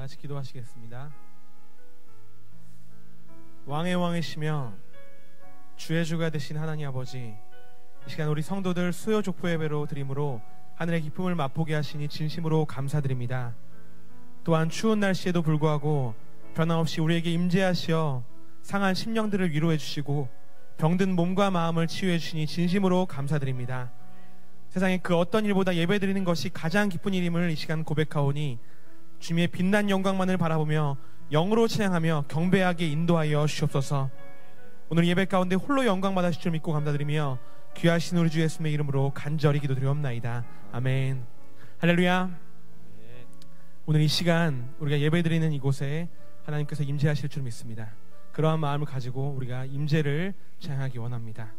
같이 기도하시겠습니다. 왕의 왕이시며 주의 주가 되신 하나님 아버지, 이 시간 우리 성도들 수요 족보 예배로 드림으로 하늘의 기쁨을 맛보게 하시니 진심으로 감사드립니다. 또한 추운 날씨에도 불구하고 변함없이 우리에게 임재하시어 상한 심령들을 위로해 주시고 병든 몸과 마음을 치유해 주시니 진심으로 감사드립니다. 세상에 그 어떤 일보다 예배드리는 것이 가장 기쁜 일임을 이 시간 고백하오니 주님의 빛난 영광만을 바라보며 영으로 찬양하며 경배하게 인도하여 주옵소서. 오늘 예배 가운데 홀로 영광 받으실 줄 믿고 감사드리며 귀하신 우리 주 예수님의 이름으로 간절히 기도드리옵나이다. 아멘. 할렐루야. 오늘 이 시간 우리가 예배드리는 이곳에 하나님께서 임재하실 줄 믿습니다. 그러한 마음을 가지고 우리가 임재를 찬양하기 원합니다.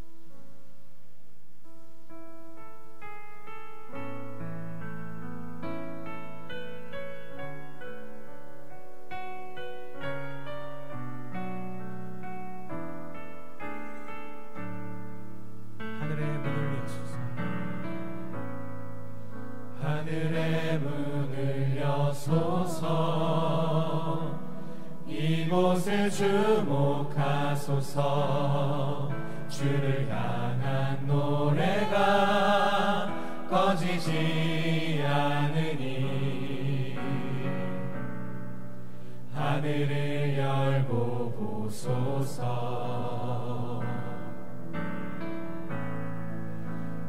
하늘의 문을 여소서, 이곳을 주목하소서. 주를 향한 노래가 꺼지지 않으니 하늘을 열고 보소서.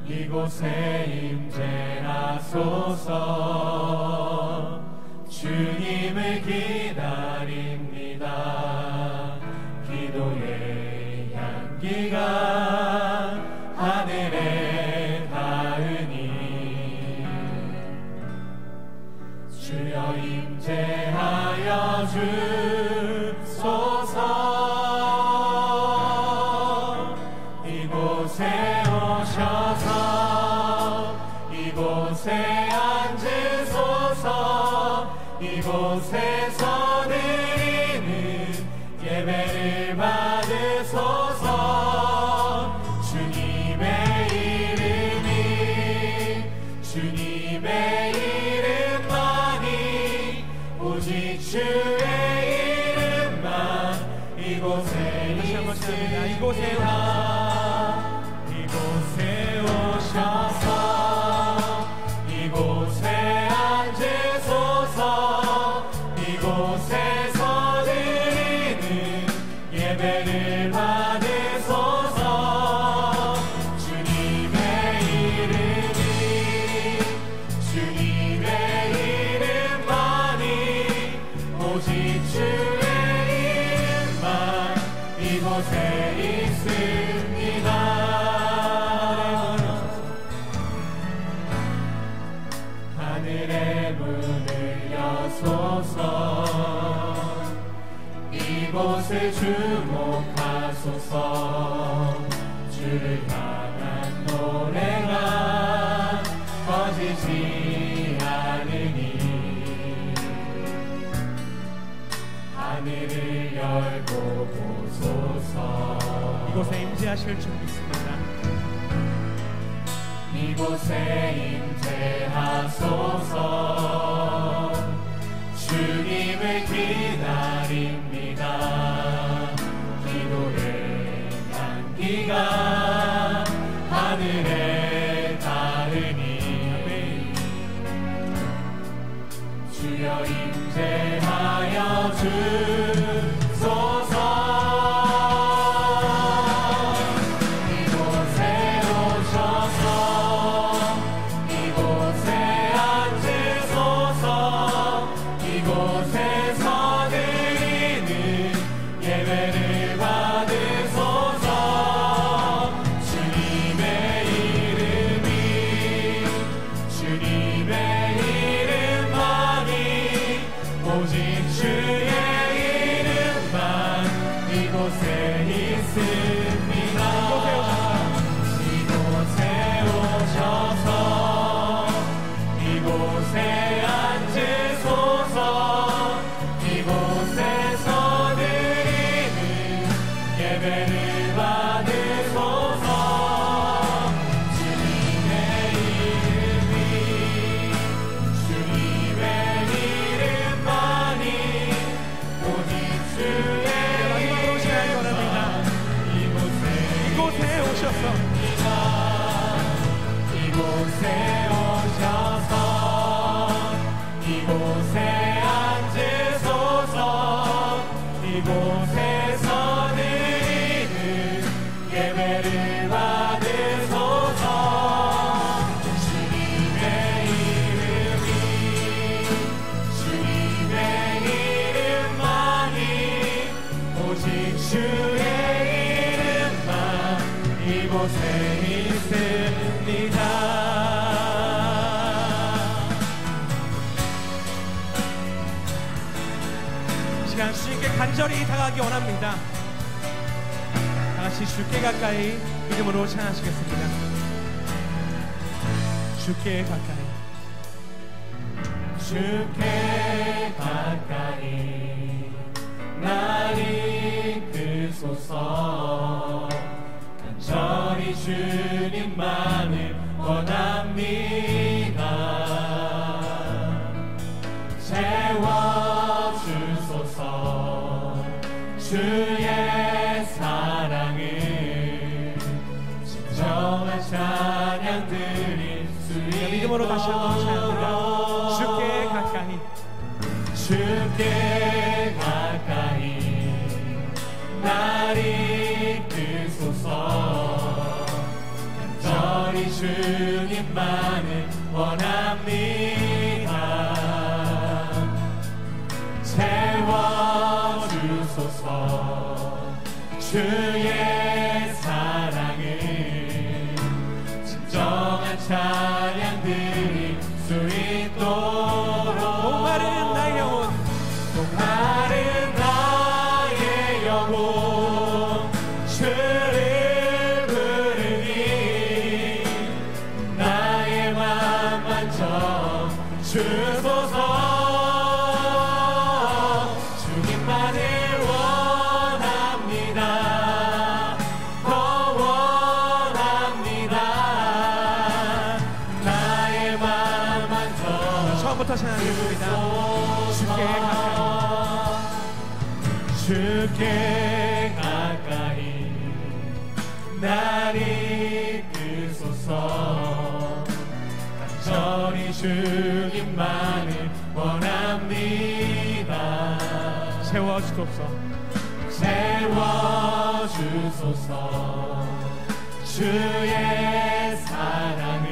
이곳에 임재하소서. 주님을 기다립니다. 기도의 향기가 하늘에 닿으니 주여 임재하여 주소서. 이곳에 오셔서 이곳에 앉으소서. 이곳에서 드리는 예배를 받으소서. 주님의 이름만이 오직 주의 이름만 이곳에 있습니다. 이곳에 오셔서 이곳에 앉으소서. 이곳에서 드리는 예배를 받으소서. 주님의 이름만이 오직 주의 이름만 이곳에 있습니다. 하늘의 문을 여소서. 이곳을 주목하소서. 주를 향한 노래가 꺼지지 않으니 하늘을 열고 보소서. 이곳에 임재하실 줄 믿습니다. 이곳에 임재하소서. 주님을 기다립니다. 기도의 향기가 하늘에 닿으니 주여 임재하여 주소서. 주님의 이름만이 주의 이름만 이곳에 있습니다. 시간 주님께 간절히 다가가기 원합니다. 다같이 주께 가까이 믿음으로 찬양하시겠습니다. 주께 가까이, 주께 가까이 날 이끄소서. 간절히 주님만을 원합니다. 채워주소서. 주의 사랑을 진정한 찬양 드릴 수 있도록 믿음으로 다시 한번 찬양합니다. 주께 가까이, 주께 가까이 날 이끄소서. 간절히 주님만을 원합니다. 채워주소서. 주의 사랑을 진정한 찬양 드릴 수 있도록. 목마른 나의 영혼, 목마른 나의 영혼 주를 부르니 나의 맘 만져 주소서. 주님만을 원합니다. 더 원합니다. 나의 맘 만져 처음부터 찬양하겠습니다. 주께 가까이 날 이끄소서. 간절히 주님만을 원합니다. 채워주소서. 채워주소서. 주의 사랑을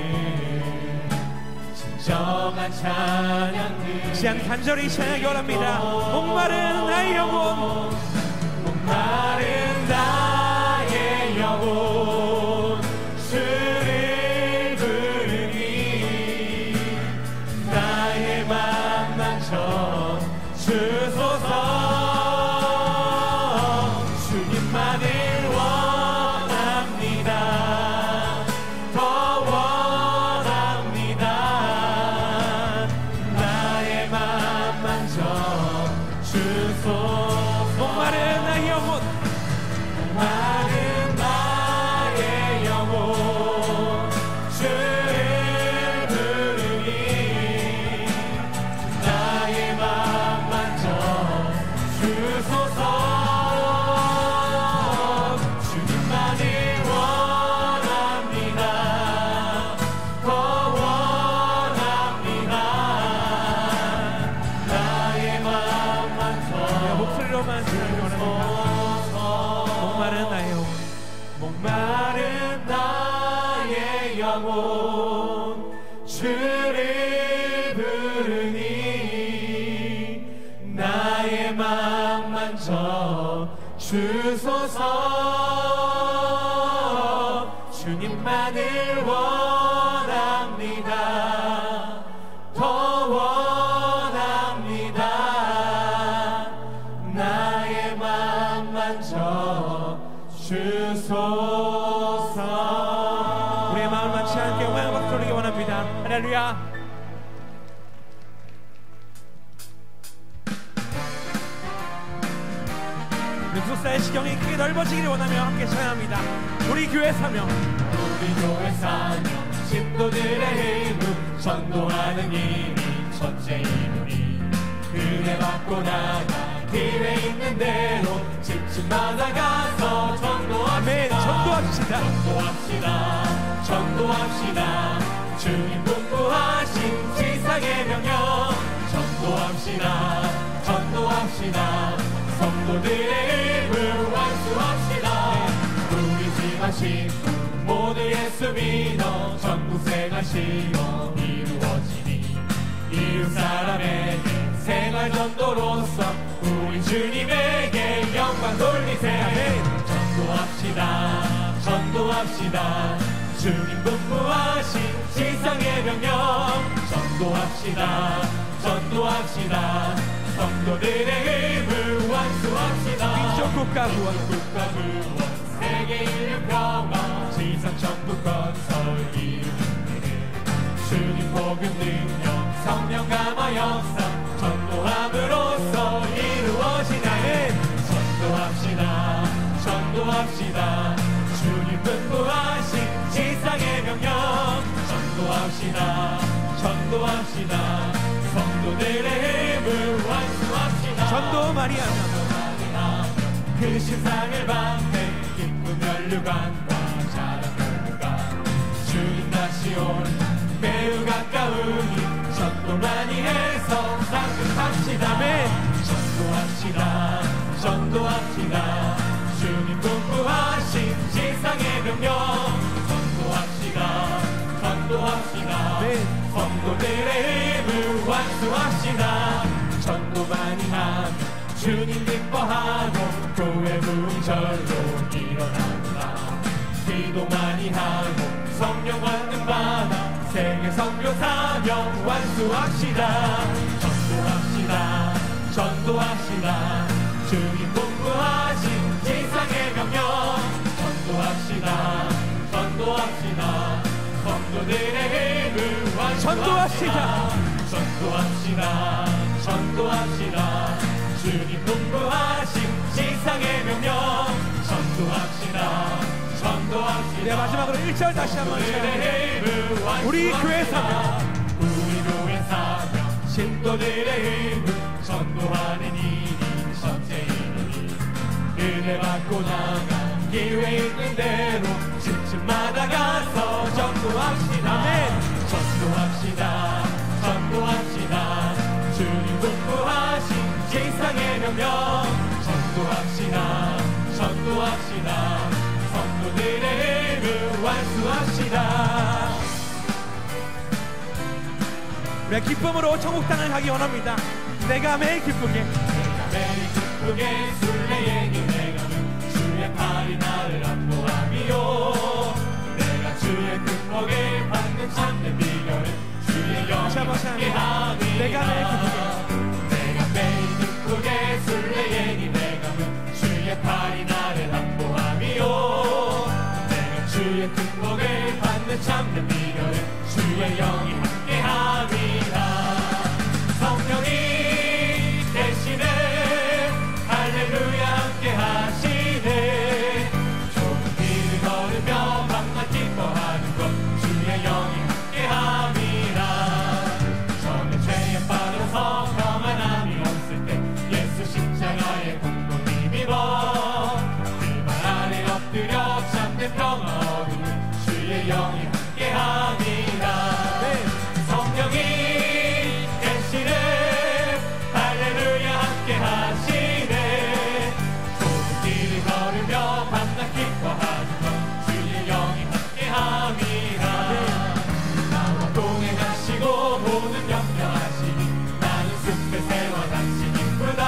진정한 찬양 시간 간절히 찬양하기 원합니다. 목마른 나의 영혼, 목마른 나의 영혼 주를 부르니 나의 맘 만져 주소서. 주님만을 원합니다. 더 원합니다. 나의 맘 만져 주소서. 목마른 나의 영혼, 목마른 나의 영혼 주를 부르니 나의 맘 만져 주소서. 주님만을 원합니다. 더 원합니다. 나의 맘 만져 목소리로만 찬양하기 원합니다. 목마른 나의 영혼, 목마른 나의 영혼 주를 부르니 나의 맘 만져 주소서. 주님만을 원합니다. 더 원합니다. 나의 맘 만져 주소서. 우리의 마음을 만치 않게 영광의 박수 올리기 원합니다. 할렐루야. 기숙사의 시경이 크게 넓어지기를 원하며 함께 찬양합니다. 우리 교회 사명, 우리 교회 사명 신도들의 힘을 전도하는 일이 첫째 이름이 은혜 받고 나가 기회 있는 대로 집집마다 가서 아멘. 전도합시다. 전도합시다. 전도합시다. 주님 분부하신 지상의 명령 전도합시다. 전도합시다. 성도들의 힘을 완수합시다. 우리 집 하시고 모두 예수 믿어 전국 생활 실어 이루어지니 이웃 사람에게 생활 전도로서 우리 주님에게 영광 돌리세. 전도합시다. 주님 분부하신 지상의 명령 전도합시다. 전도합시다. 성도들의 힘을 완수합시다. 민족 국가 구원 세계 인류 평화 지상 천국 건설 이루는 주님 복음 능력 성령 감화 역사 전도함으로써 이루어지네. 전도합시다. 전도합시다. 주님 분부하신 지상의 명령 전도합시다. 전도합시다. 성도들의 힘을 완수합시다. 전도만이 하면 그 신상을 받네. 기쁨 혈류관과 자랑 혈류관 주님 다시 올 매우 가까우니 전도만이 해서 상급합시다. 전도합시다. 전도합시다. 주님 분부하신 지상의 명령 전도합시다. 전도합시다. 성도들의 힘을 완수합시다. 전도만이 하면 주님 기뻐하고 교회 부흥 절로 일어납니다. 기도 많이 하고 성령 받는 받아 세계 선교 사명 완수합시다. 전도합시다. 전도합시다. 주님 분부하신 지상의 명령 전도합시다. 전도합시다. 성도들의 힘을 완수합시다. 전도합시다. 전도합시다. 주님 분부하신 지상의 명령 전도합시다. 전도합시다. 네, 마지막으로 1절 다시 한번 우리 교회 사명 우리 교회 사명 신도들의 힘을 전도하는 일이 전체이니 은혜 받고 나가 기회 있는 대로 집집마다 가서 전도합시다. 전도합시다. 전도합시다. 주님 분부하신 지상의 명령 전도합시다. 전도합시다. 성도들의 힘을 완수합시다. 우리가 기쁨으로 천국 땅을 가기 원합니다. 내가 매일 기쁘게 순례의 내가는 주의 팔이 나를 안보함이요. 내가 주의 극복에 받는 참된 비결은 주의 영이 함께함이라. 내가 매일 기쁘게 순례의 내가는 주의 팔이 나를 안보함이요. 내가 주의 극복을 받는 참된 비결은 주의 영이 함께함이라. 성령이 대신에 할렐루야 함께 하시네. 좁은 길을 걸으며 밤낮 기뻐하는 것 주의 영이 함께 함이라. 전에 죄에 빠져서 평안함이 없을 때 예수 십자가의 공로를 믿어 그 발 아래 엎드려 참된 평화 얻으는 주의 영이 함께 함이라. 성령이 대신에 할렐루야 함께 하시네. 좁은 길을 걸으며 밤낮 기뻐하는 것 주의 영이 함께 함이라. 나와 동행하시고 모든 염려하시니 나는 숲에 새와 같이 기쁘다.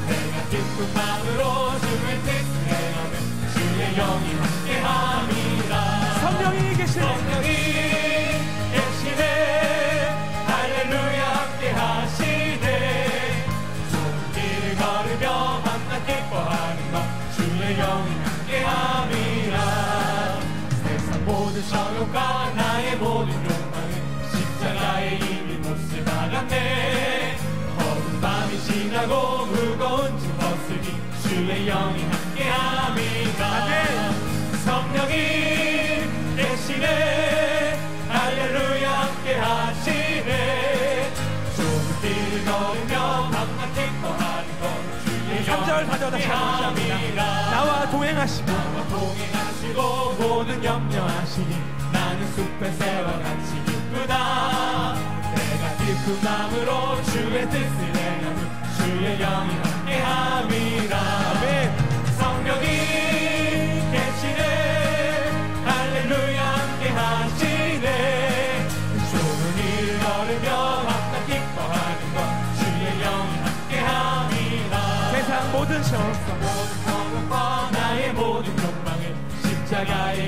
내가 기쁜 마음으로 주의 뜻을 행하면 주의 영이 함께 함이라. 성령이 계시네. 할렐루야 함께 하시네. 좁은 길을 걸으며 밤낮 기뻐하는 것 주의 영이 함께 함이라. 세상 모든 정욕과 나의 모든 욕망은 십자가에 이미 몫을 박았네. 어두운 밤이 지나고 무거운 짐 벗으니 주의 영이 함께 함이라. 성령이 계시네. 할렐루야 함께 하시네. 좁은 길을 걸으며 밤낮 기뻐하는 것 주의 3절 4절 다시 한번 합니다. 나와 동행하시고 모든 염려하시니 나는 숲의 새와 같이 기쁘다. 내가 기쁜 마음으로 주의 뜻을 행하는 주의 영이 함께 함이라. 성령이 계시네. 할렐루야 함께 하시네. 좁은 길을 걸으며 밤낮 기뻐하는 것 주의 영이 함께 함이라. 세상 모든 정욕과 나의 모든 욕망을 십자가에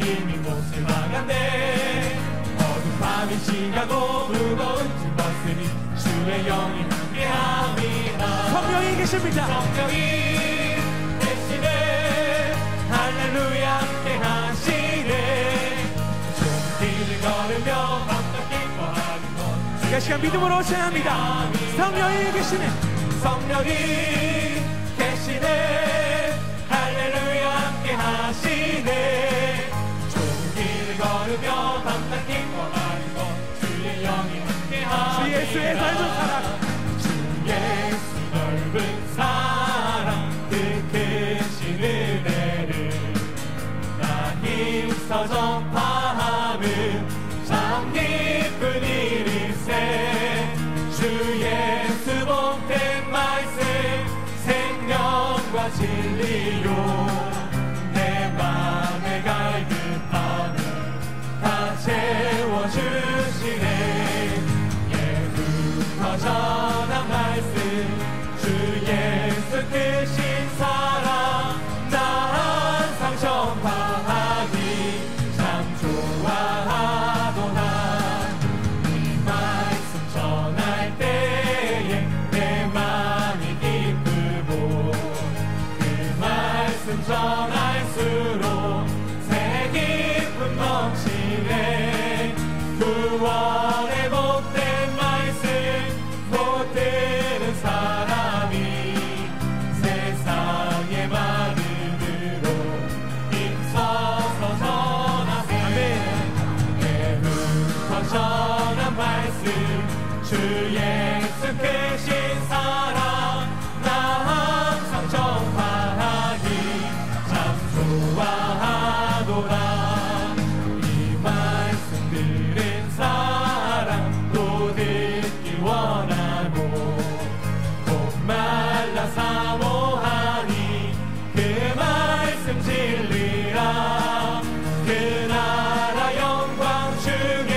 주의 영이 함께함이라. 성령이 계십니다. 성령이 계시네. 할렐루야 함께하시네. 좋은 길을 걸으며 맘껏 기뻐하는 것. 이 시간 믿음으로 찬양합니다. 성령이 계시네. 성령이 계시네. 할렐루야 함께하시네. 좋은 길을 걸으며 밤낮 기뻐하는 것. 주의 영이 함께하시네. 주 예수의 넓은 사랑, 주 예수 넓은 사랑, 그 크신 은혜를 나 힘써 전파함은 참 기쁜 일일세. 주 예수 복된 말씀 생명과 진리요. 내 맘에 갈급함을 다 채워주시네. 예수부터 전한 말씀 주 예수 크신 사랑 나 항상 전파하기 참 좋아하도다. 이 말씀 전할 때에 내 마음이 기쁘고 그 말씀 전할수록 새 기쁨 넘치네. 구원의 복된 말씀 못 들은 사람이 세상의 마음으로 힘써서 전하세. 예부터 전한 말씀 주 예수 크신 사랑 나 항상 전파하기 참 좋아하도다. 이 말씀 들은 사람 또 듣기 원하고 목말라 사모하니 그 말씀 진리라. 그 나라 영광 중에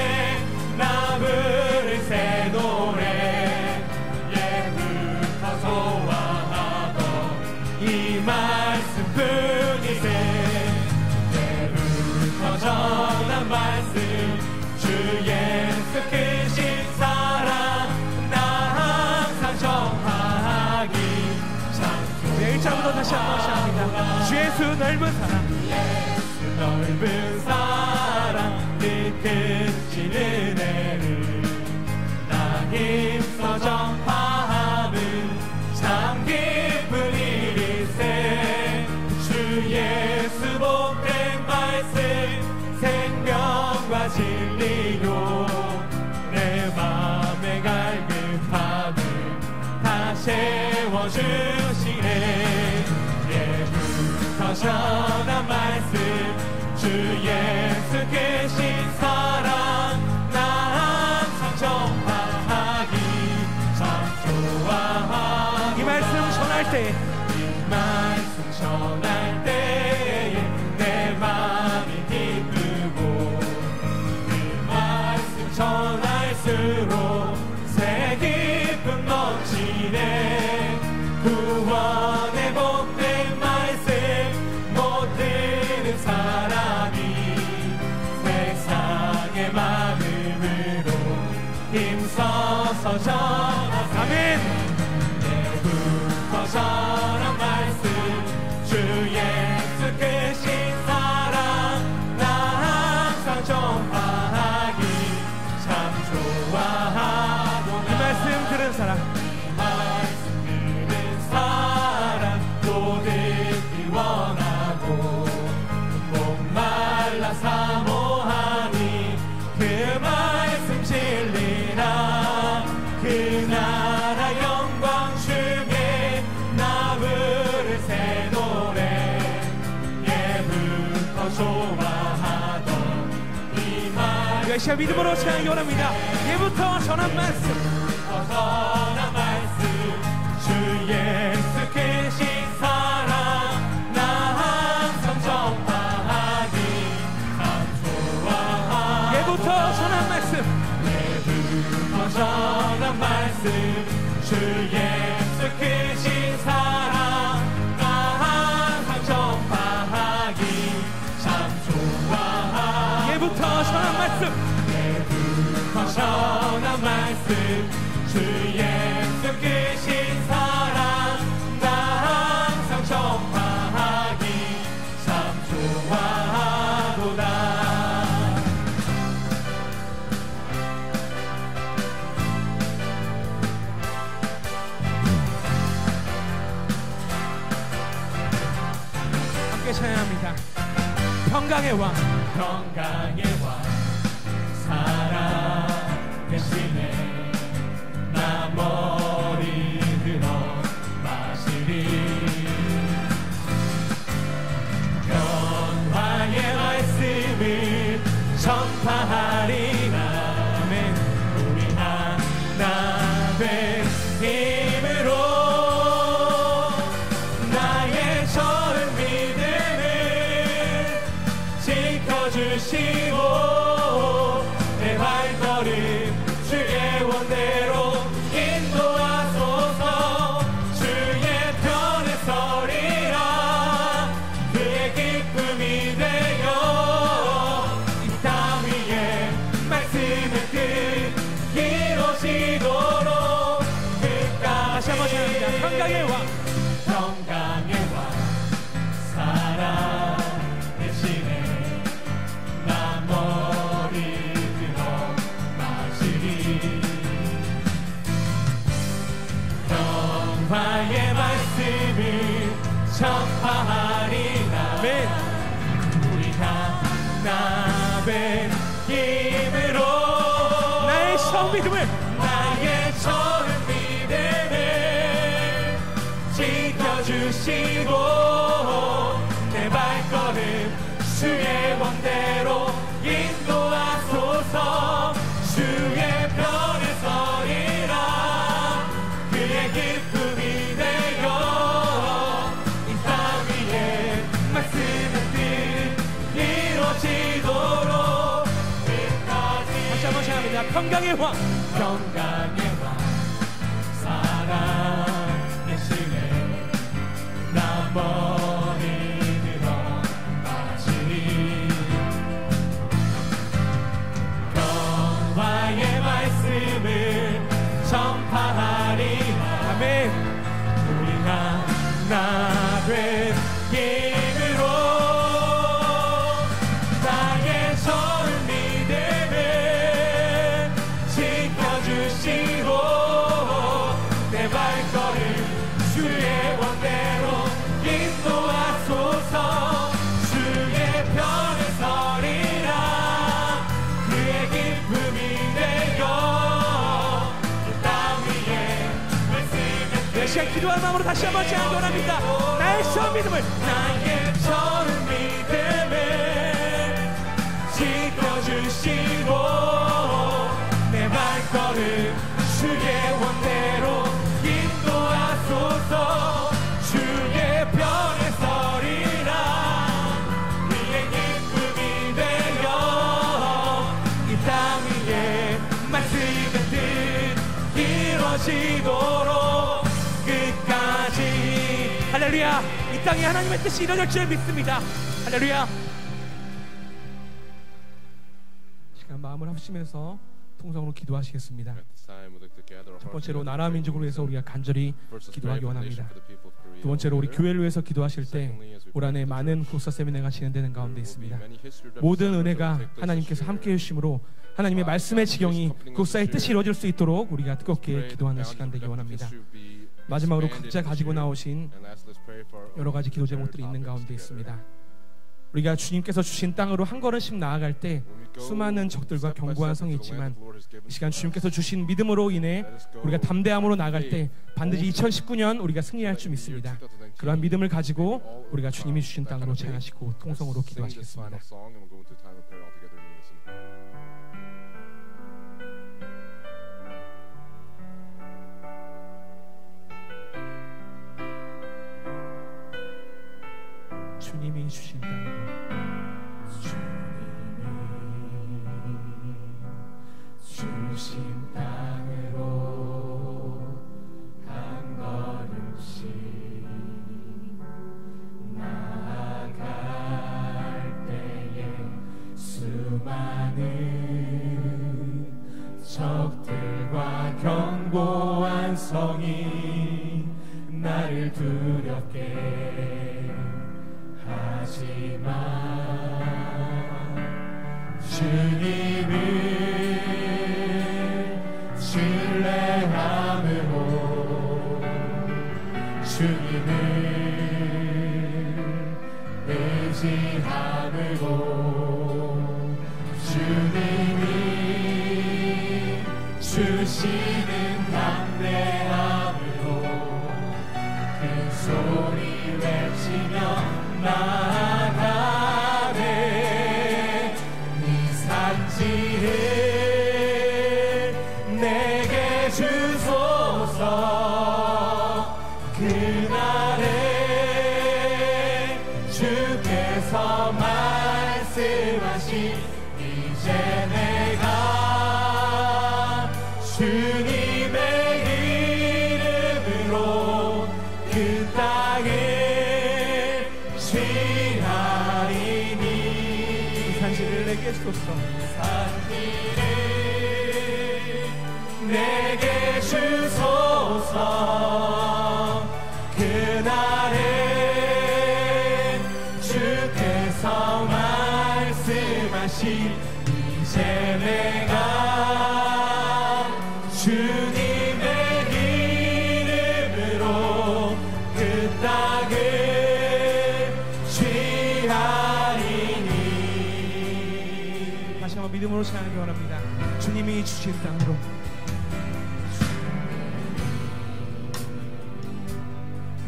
나 부를 새 노래. 예부터 소화하던 이 말씀뿐이세. 예부터 전한 말씀 주 예수 크신 사랑 나 항상 전파하기 참 네, 1절부터 다시 한번 시작합니다. 주 예수 넓은 사랑, 예수 넓은 사랑 그 크신 은혜를 나 힘써 전파함은 참 기쁜 일일세. 주 예수 복된 말씀 생명과 진리요. 내 맘에 갈급함을 다 채워주시네. 예부터 전한 말씀 주 예수 크신 사랑 나 항상 전파하기 참 좋아하고. 이 말씀 전할 때 이 말씀 전할 때에 내 마음이 기쁘고 그 말씀 전할수록 새 기쁨 넘치네. 구원의 복된 말씀 못 들은 사람이 세상의 마음으로 힘써서 전하세. 아멘. 예부터 전한 말씀 주 예수 크신 사랑 나 항상 전파하기 참 좋아하도다. 이 말씀 들은 사람, 말씀 들은 사람 또 듣기 원하고 목말라 사모하니 그 말씀 진리라. 그 나라 영광 중에 나 부를 새 노래. 예부터 좋아하던 이 말씀 이 시간 믿음으로 찬양하기 원합니다. 예부터 전한 말씀, 전한 말씀 주 예수 크신 사랑 나 항상 전파하기 참 좋아하고. 예부터 전한 말씀, 예부터 전한 말씀 주 예수 크신 사랑 나 항상 전파하기 참 좋아하고. 예부터 전한 말씀, 예부터 전한 말씀 주 찬양합니다. 평강의 왕, 평강의 왕 살아계시네. 나 머리 들어 마시리. 평화의 말씀을 전파하리라. 아멘. 우리 하나 된 힘으로 나의 전 믿음을 지켜주시고 내 발걸음 주의 원대로 인도하소서. 주의 편에 서리라. 그의 기쁨이 되어 이 땅 위에 말씀을 이루시도록 끝까지. 다시 한번 찬양합니다. 평강의 왕, 평강의 왕 살아계시네. 나 머리 들어 마시리. 평화의 말씀을 전파하리라. 아멘. 우리 하나 된 힘으로 나의 성 믿음을 나의 전 믿음을 지켜주시고 내 발걸음 주의 원대로 인도하소서. 주의 편에 서리라. 그의 기쁨이 되어 이 땅 위에 말씀의 뜻 이루어지도록 끝까지. 다시 한번 찬양합니다. 평강의 왕, 평강의 왕 살아계시네. 나 머리 들어 마시리. 평화의 말씀을 전파하리라. 아멘. 우리 하나 된 힘으로 나의 전 믿음을 지켜주시고 내 발걸음 주의 원대로 인도하소서. 주의 편에 서리라. 그의 기쁨이 되어 이 땅 위에 말씀의 내 시간 기도한 마음으로 다시 한번 찬양 원합니다. 나의 성 믿음을 나의 전 믿음을 지켜주시고 내 발걸음 주의 원대로 인도하소서. 주의 편에 서리라. 그의 기쁨이 되어 이 땅 위에 말씀의 뜻 이루어지도록 끝까지. 할렐루야. 이 땅에 하나님의 뜻이 이루어질 줄 믿습니다. 할렐루야. 시간 마음을 합치면서 통성으로 기도하시겠습니다. 첫 번째로 나라 민족을 위해서 우리가 간절히 기도하기 원합니다. 두 번째로 우리 교회를 위해서 기도하실 때 올 한해 많은 국사 세미나가 진행되는 가운데 있습니다. 모든 은혜가 하나님께서 함께 해주심으로 하나님의 말씀의 지경이 국사의 뜻이 이루어질 수 있도록 우리가 뜨겁게 기도하는 시간 되기 원합니다. 마지막으로 각자 가지고 나오신 여러 가지 기도 제목들이 있는 가운데 있습니다. 우리가 주님께서 주신 땅으로 한 걸음씩 나아갈 때 수많은 적들과 견고한 성이 있지만 이 시간 주님께서 주신 믿음으로 인해 우리가 담대함으로 나아갈 때 반드시 2019년 우리가 승리할 줄 믿습니다. 그러한 믿음을 가지고 우리가 주님이 주신 땅으로 찬양하시고 통성으로 기도하시겠습니다. 주님이 주신 땅으로 주신 땅으로 한 걸음씩 나아갈 때에 수많은 적들과 견고한 성이 나를 두렵게 하지만 주님을 신뢰함으로 주님을 의지함으로 주님이 주시는 담대함으로 큰 소리 외치며 나아가네. 네 산지를 내게 주소서. 그날에 주께서 말씀하신 이제 내가 주님의 이름으로 그 땅에 취하리니. 산지를 내게 주소서. 산지를 내게 주소서. 그날에 주께서 말씀하신 이제 내가 주님의 이름으로 그 땅을 취하리니. 다시 한번 믿음으로 찬양하기 원합니다. 주님이 주신 땅으로.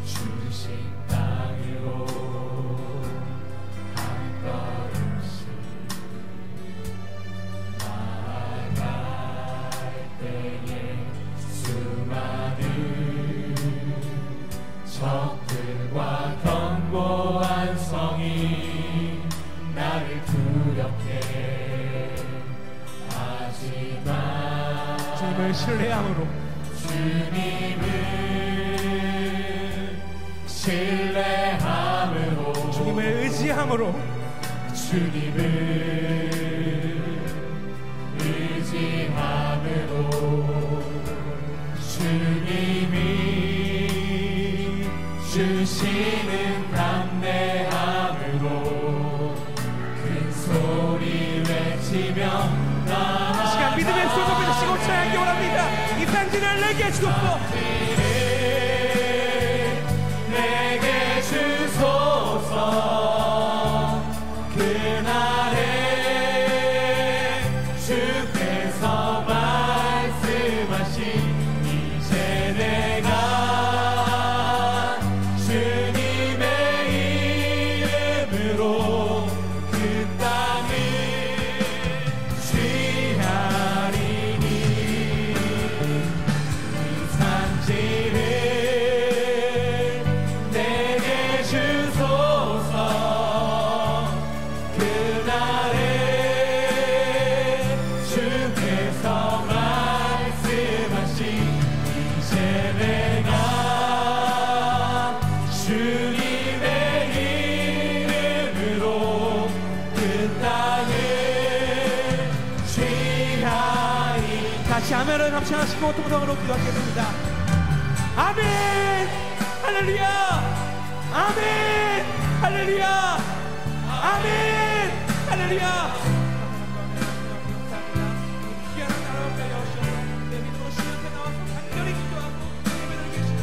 주신 땅으로 한 걸음씩 나아갈 때에 수많은 적들과 견고한 성이 나를 두렵게 하지만 주님을 신뢰함으로. 주님을 신뢰함으로 주님을 의지함으로. 주님을 의지함으로 주님이 주시는 담대함으로 큰 소리 외치며 이 시간 믿음의 손을 드시고 찬양하기 원합니다. 이 산지를 내게 주소서. 내게 주소서. 그날에 주께서 말씀하신 이제 내가 주님의 이름으로 그 땅을 취하리니. 이 산지를 내게 주소서. 그날에 주께서 말씀하신 이제 내가 주님의 이름으로 그 땅을 취하리. 다시 아멘을 합창하시고 통성으로 기도하겠습니다. 아멘. 할렐루야. 아멘. 할렐루야. 아멘. 할렐루야. 귀한 나라를 배우셔서 내 믿음으로 주님 앞에 나와서 간절히 기도하고 예배를 드리겠습니다.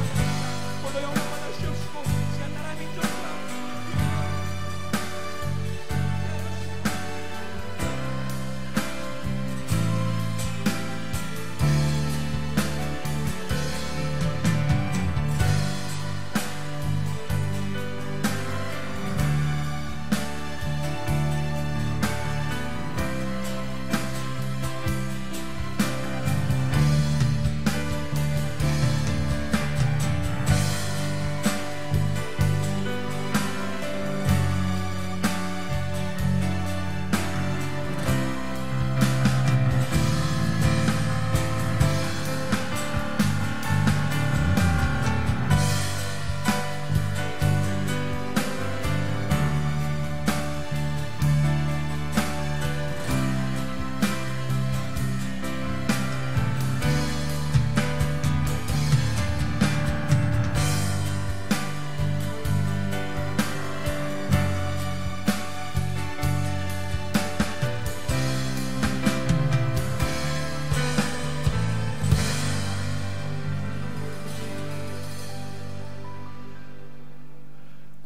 모두 영광 받으시옵시고 시간 나라 민족과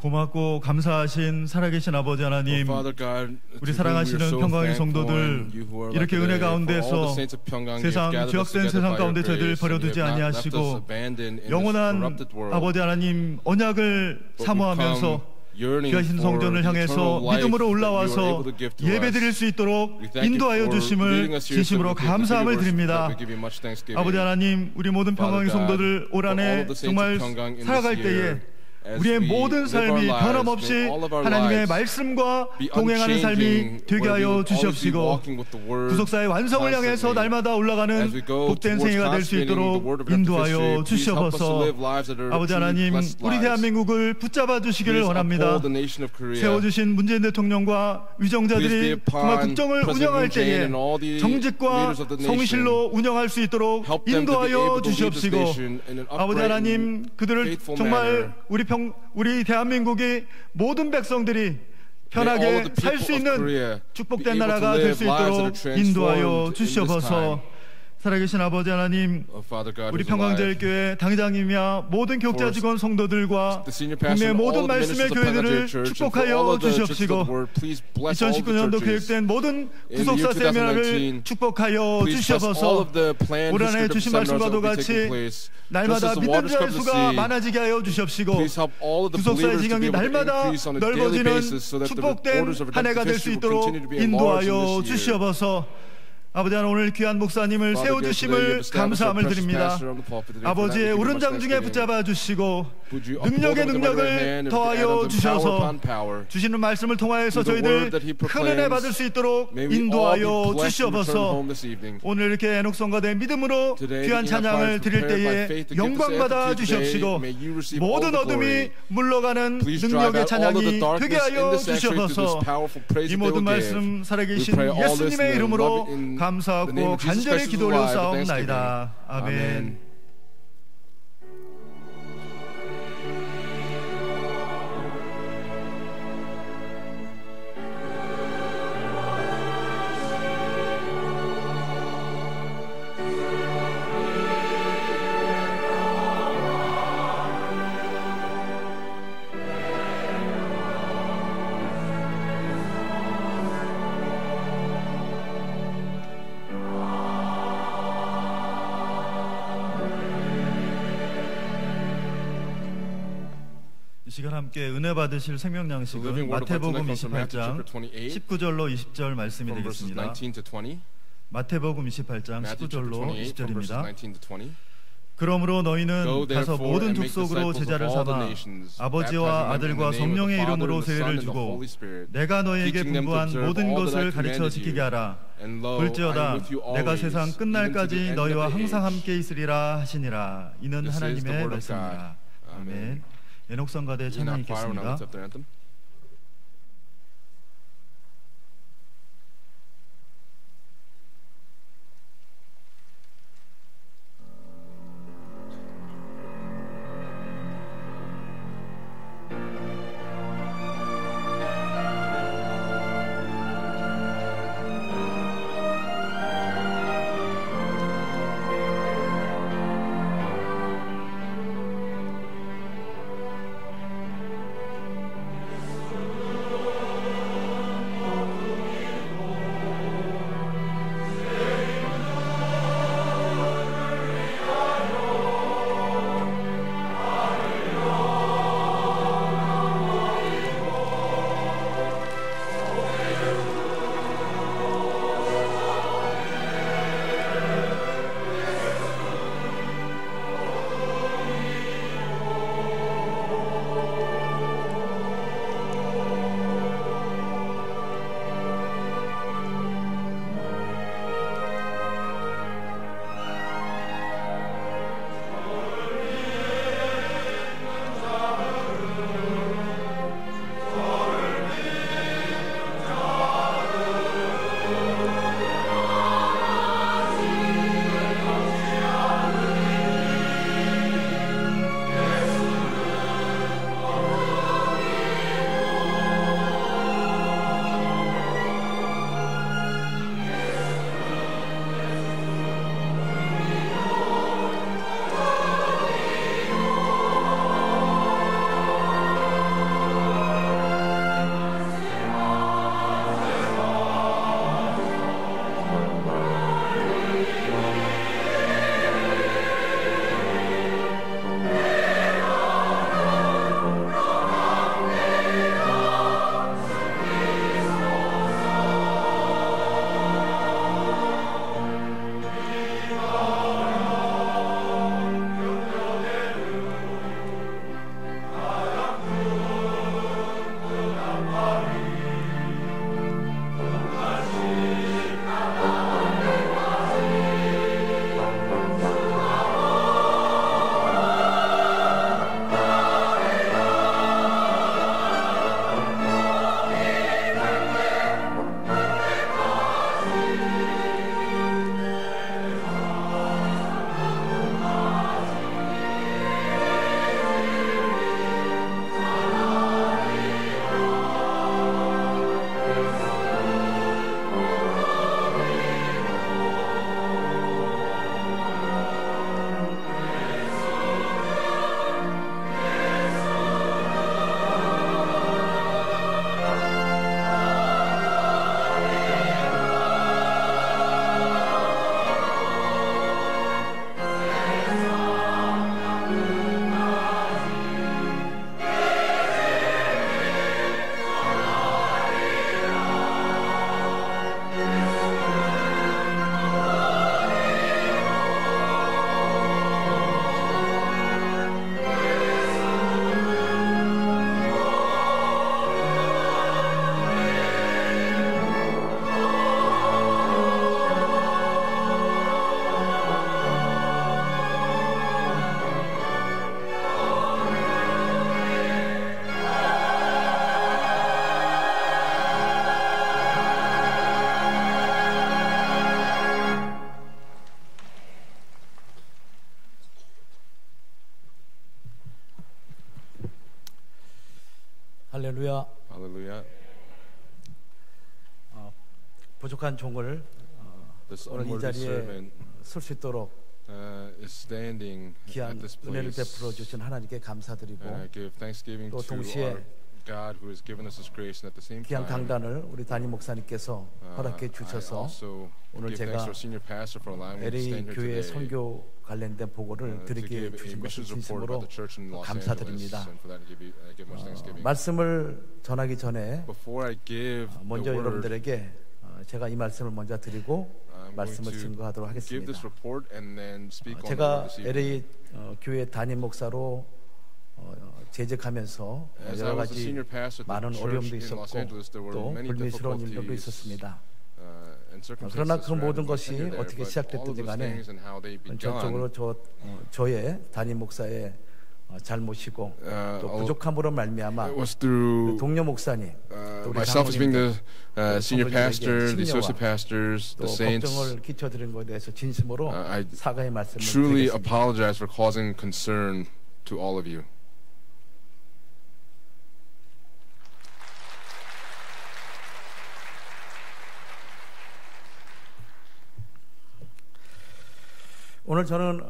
고맙고 감사하신 살아계신 아버지 하나님, 우리 사랑하시는 평강의 성도들, 이렇게 은혜 가운데서 세상 죄악된 세상 가운데 저희들 버려두지 아니하시고 영원한 아버지 하나님 언약을 사모하면서 귀하신 성전을 향해서 믿음으로 올라와서 예배드릴 수 있도록 인도하여 주심을 진심으로 감사함을 드립니다. 아버지 하나님, 우리 모든 평강의 성도들 올 한해 정말 살아갈 때에 우리의 모든 삶이 변함없이 하나님의 말씀과 동행하는 삶이 되게 하여 주시옵시고, 구속사의 완성을 향해서 날마다 올라가는 복된 생애가 될 수 있도록 인도하여 주시옵소서. 아버지 하나님, 우리 대한민국을 붙잡아 주시기를 원합니다. 세워주신 문재인 대통령과 위정자들이 정말 국정을 운영할 때에 정직과 성실로 운영할 수 있도록 인도하여 주시옵시고, 아버지 하나님, 그들을 정말 우리 대한민국의 모든 백성들이 편하게 살 수 있는 축복된 나라가 될 수 있도록 인도하여 주시옵소서. 살아계신 아버지 하나님, 우리 평강제일교회 당회장님이야 모든 교육자 직원 성도들과 국내 모든 말씀의 교회들을 축복하여 주시옵시고, 2019년도 계획된 모든 구속사 세미나를 축복하여 주시옵소서. 올 한해 주신 말씀과도 같이 날마다 믿는 자의 수가 많아지게 하여 주시옵시고, 구속사의 지경이 날마다 넓어지는 축복된 한 해가 될 수 있도록 인도하여 주시옵소서. 아버지 하나님, 오늘 귀한 목사님을 세워주심을 감사함을 드립니다. 아버지의 오른장 중에 붙잡아 주시고 능력의 능력을 더하여 주셔서 주시는 말씀을 통하여서 저희들 큰 은혜 받을 수 있도록 인도하여 주시옵소서. 오늘 이렇게 애녹성가된 믿음으로 귀한 찬양을 드릴 때에 영광 받아 주시옵시고, 모든 어둠이 물러가는 능력의 찬양이 되게 하여 주시옵소서. 이 모든 말씀 살아계신 예수님의 이름으로 감사하고 간절히 기도 올려 싸움나이다. 아멘. 이 시간 함께 은혜 받으실 생명 양식은 마태복음 28장 19절로 20절 말씀이 되겠습니다. 마태복음 28장 19절로 20절입니다. 그러므로 너희는 가서 모든 족속으로 제자를 삼아 아버지와 아들과 성령의 이름으로 세례를 주고 내가 너희에게 분부한 모든 것을 가르쳐 지키게 하라. 볼지어다 내가 세상 끝날까지 너희와 항상 함께 있으리라 하시니라. 이는 하나님의 말씀이라. 아멘. 애녹성가대 찬양 있겠습니다. 할렐루야. Hallelujah. 부족한 종을 오늘 이 자리에 설 수 있도록 귀한 은혜를 베풀어 주신 하나님께 감사드리고 또 동시에 귀한 강단을 우리 담임 목사님께서 허락해 주셔서 오늘 제가 LA 교회 선교 관련된 보고를 드리게 주신 것을 진심으로 감사드립니다. 말씀을 전하기 전에 먼저 여러분들에게 제가 이 말씀을 먼저 드리고 말씀을 증거하도록 하겠습니다. 제가 LA 교회 담임 목사로 재직하면서 여러 가지 많은 어려움도 있었고 또 불미스러운 일들도 있었습니다. 그러나 그 모든 것이 어떻게 시작됐든지 간에 전적으로 저의 담임 목사의 잘못이고 또 부족함으로 말미암아 동료 목사님, 우리 myself as being the senior pastor, the associate pastors, the saints, 걱정을 끼쳐드린 것에 대해서 진심으로 사과의 말씀을 truly 드리겠습니다. apologize for causing concern to all of you. 오늘 저는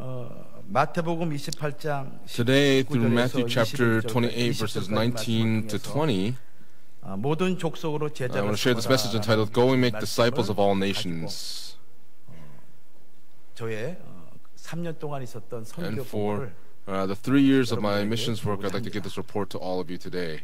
마태복음 28장 Today, through Matthew chapter 28, verses 19 to 20, 모든 족속으로 I 제자를 want to share this message entitled "Go and Make Disciples of All Nations." 저의 3년 동안 있었던 선교 And for 보고를 the 3 years of my missions work, I'd like to give this report to all of you today.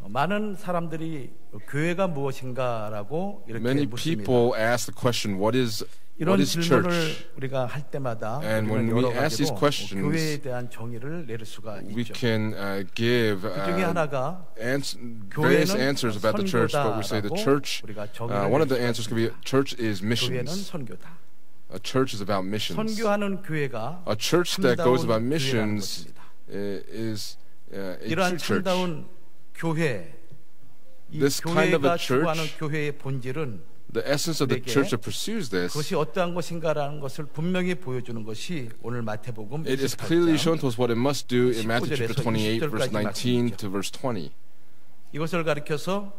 많은 사람들이 교회가 무엇인가라고 이렇게 Many 묻습니다. people ask the question, what is 이런 질문을 church? 우리가 할 때마다 And when we ask these questions, 교회에 대한 정의를 내릴 수가 We 있죠. can give 그중에 하나가 various answers about the church, but we say the church, one of the answers could be church is 교회는 missions. 선교다. A church is about missions. 선교하는 교회가 A church that goes about 참다운 missions 교회라는 is a 이러한 true church. 참다운 교회, 이 This kind of 교회가 a church, 추구하는 교회의 본질은 The essence of the church that pursues this, 그것이 어떠한 것인가라는 것을 분명히 보여주는 것이 오늘 마태복음 it is clearly shown 28장 to us what it must do in Matthew chapter 28, 19절에서 verse 19 말씀이죠. to verse 20. 이것을 가리켜서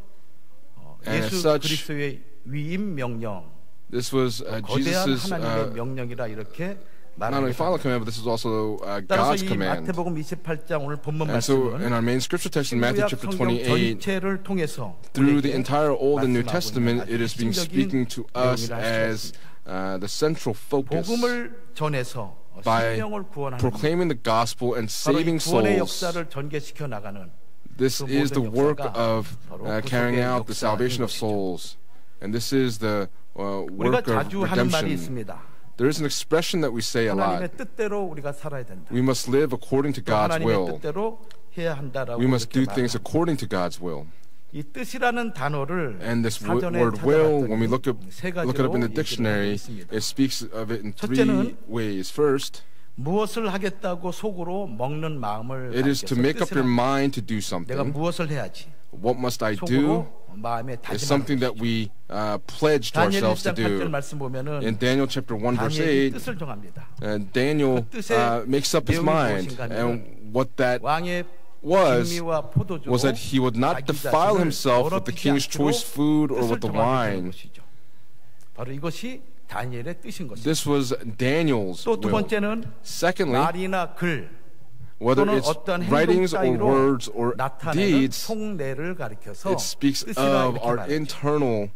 And as 예수 such, 그리스도의 위임 명령, This was 거대한 Jesus' 하나님의 명령이라 이렇게 not only final 말합니다. command, but this is also 따라서 God's 이 command. 마태복음 28장 오늘 본문 And so in 말씀은 our main scripture text in Matthew 신구약 chapter 성경 28, 전체를 통해서 through the 우리에게 entire Old and New 말씀하고 Testament, 있는 it is being 아주 speaking to us 핵심적인 as 내용이라 the central focus 복음을 전해서 by 생명을 구원하는 proclaiming the gospel and 바로 이 saving 구원의 souls. 역사를 전개시켜 나가는 This 그 is the 모든 work 역사가 of 바로 구속의 carrying out the 역사인 salvation of 것이죠. souls. And this is the 우리가 work of 자주 하는 말이 redemption. 있습니다. There is an expression that we say a lot. 하나님의 뜻대로 우리가 살아야 된다. We must live according to 또 God's 하나님의 will. 뜻대로 해야 한다라고 We must do 이렇게 things 말합니다. according to God's will. 이 뜻이라는 단어를 And this 사전에 word will, when we 찾아봤더니 세 look it up in 가지로 the 얘기를 하고 dictionary, 있습니다. it speaks of it in 첫째는 3 ways. First, 무엇을 하겠다고 속으로 먹는 마음을 it is to 가지셔서 make up your 뜻을 mind to do 내가 something. 무엇을 해야지 What must I do? 속으로 마음에 Is 다짐하는 something that 것이죠. we pledge to 다니엘 ourselves to 1장 8절 do. 말씀 보면은 In Daniel chapter 1 verse 다니엘이 8, 뜻을 정합니다. Daniel 그 뜻의 makes up his 내용이 mind. 무엇인가 하면 And what that 왕의 was 진미와 포도주로 was that he would not 자기 defile 자신을 himself with the 더럽히지 king's 않기로 choice food or 뜻을 with the 정하게 되는 wine. 것이죠. 바로 이것이 다니엘의 뜻인 것입니다. This was Daniel's 또 두 will. 번째는 Secondly, 말이나 글 whether 또는 it's 어떤 행동 writings or 따위로 words or 나타내는 deeds, 속내를 가리켜서 it speaks 뜻이라 of 이렇게 our 말하죠. internal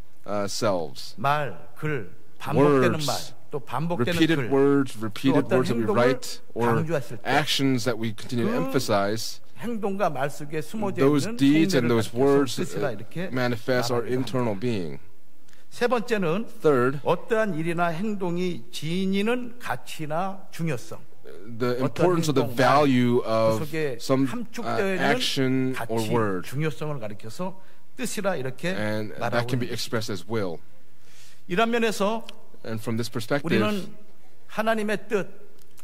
selves. 말, 글, 반복되는 말, Words, 또 반복되는 repeated 글, words, repeated 어떤 words that we 행동을 write, or 강조했을 때 actions that we continue to 그 emphasize. 행동과 말 속에 숨어져 Those 있는 deeds and 속내를 those 가리켜서 words 뜻이라 이렇게 manifest our 말하기도 internal 합니다. being. 세 번째는 Third, 어떠한 일이나 행동이 지니는 가치나 중요성, the importance of the value 그 of 속에 some 함축되어 있는 action or 가치, word, 중요성을 가리켜서 뜻이라 이렇게 and that 말하고 can be 있습니다. expressed as will. 이런 면에서 And from this perspective, 우리는 하나님의 뜻,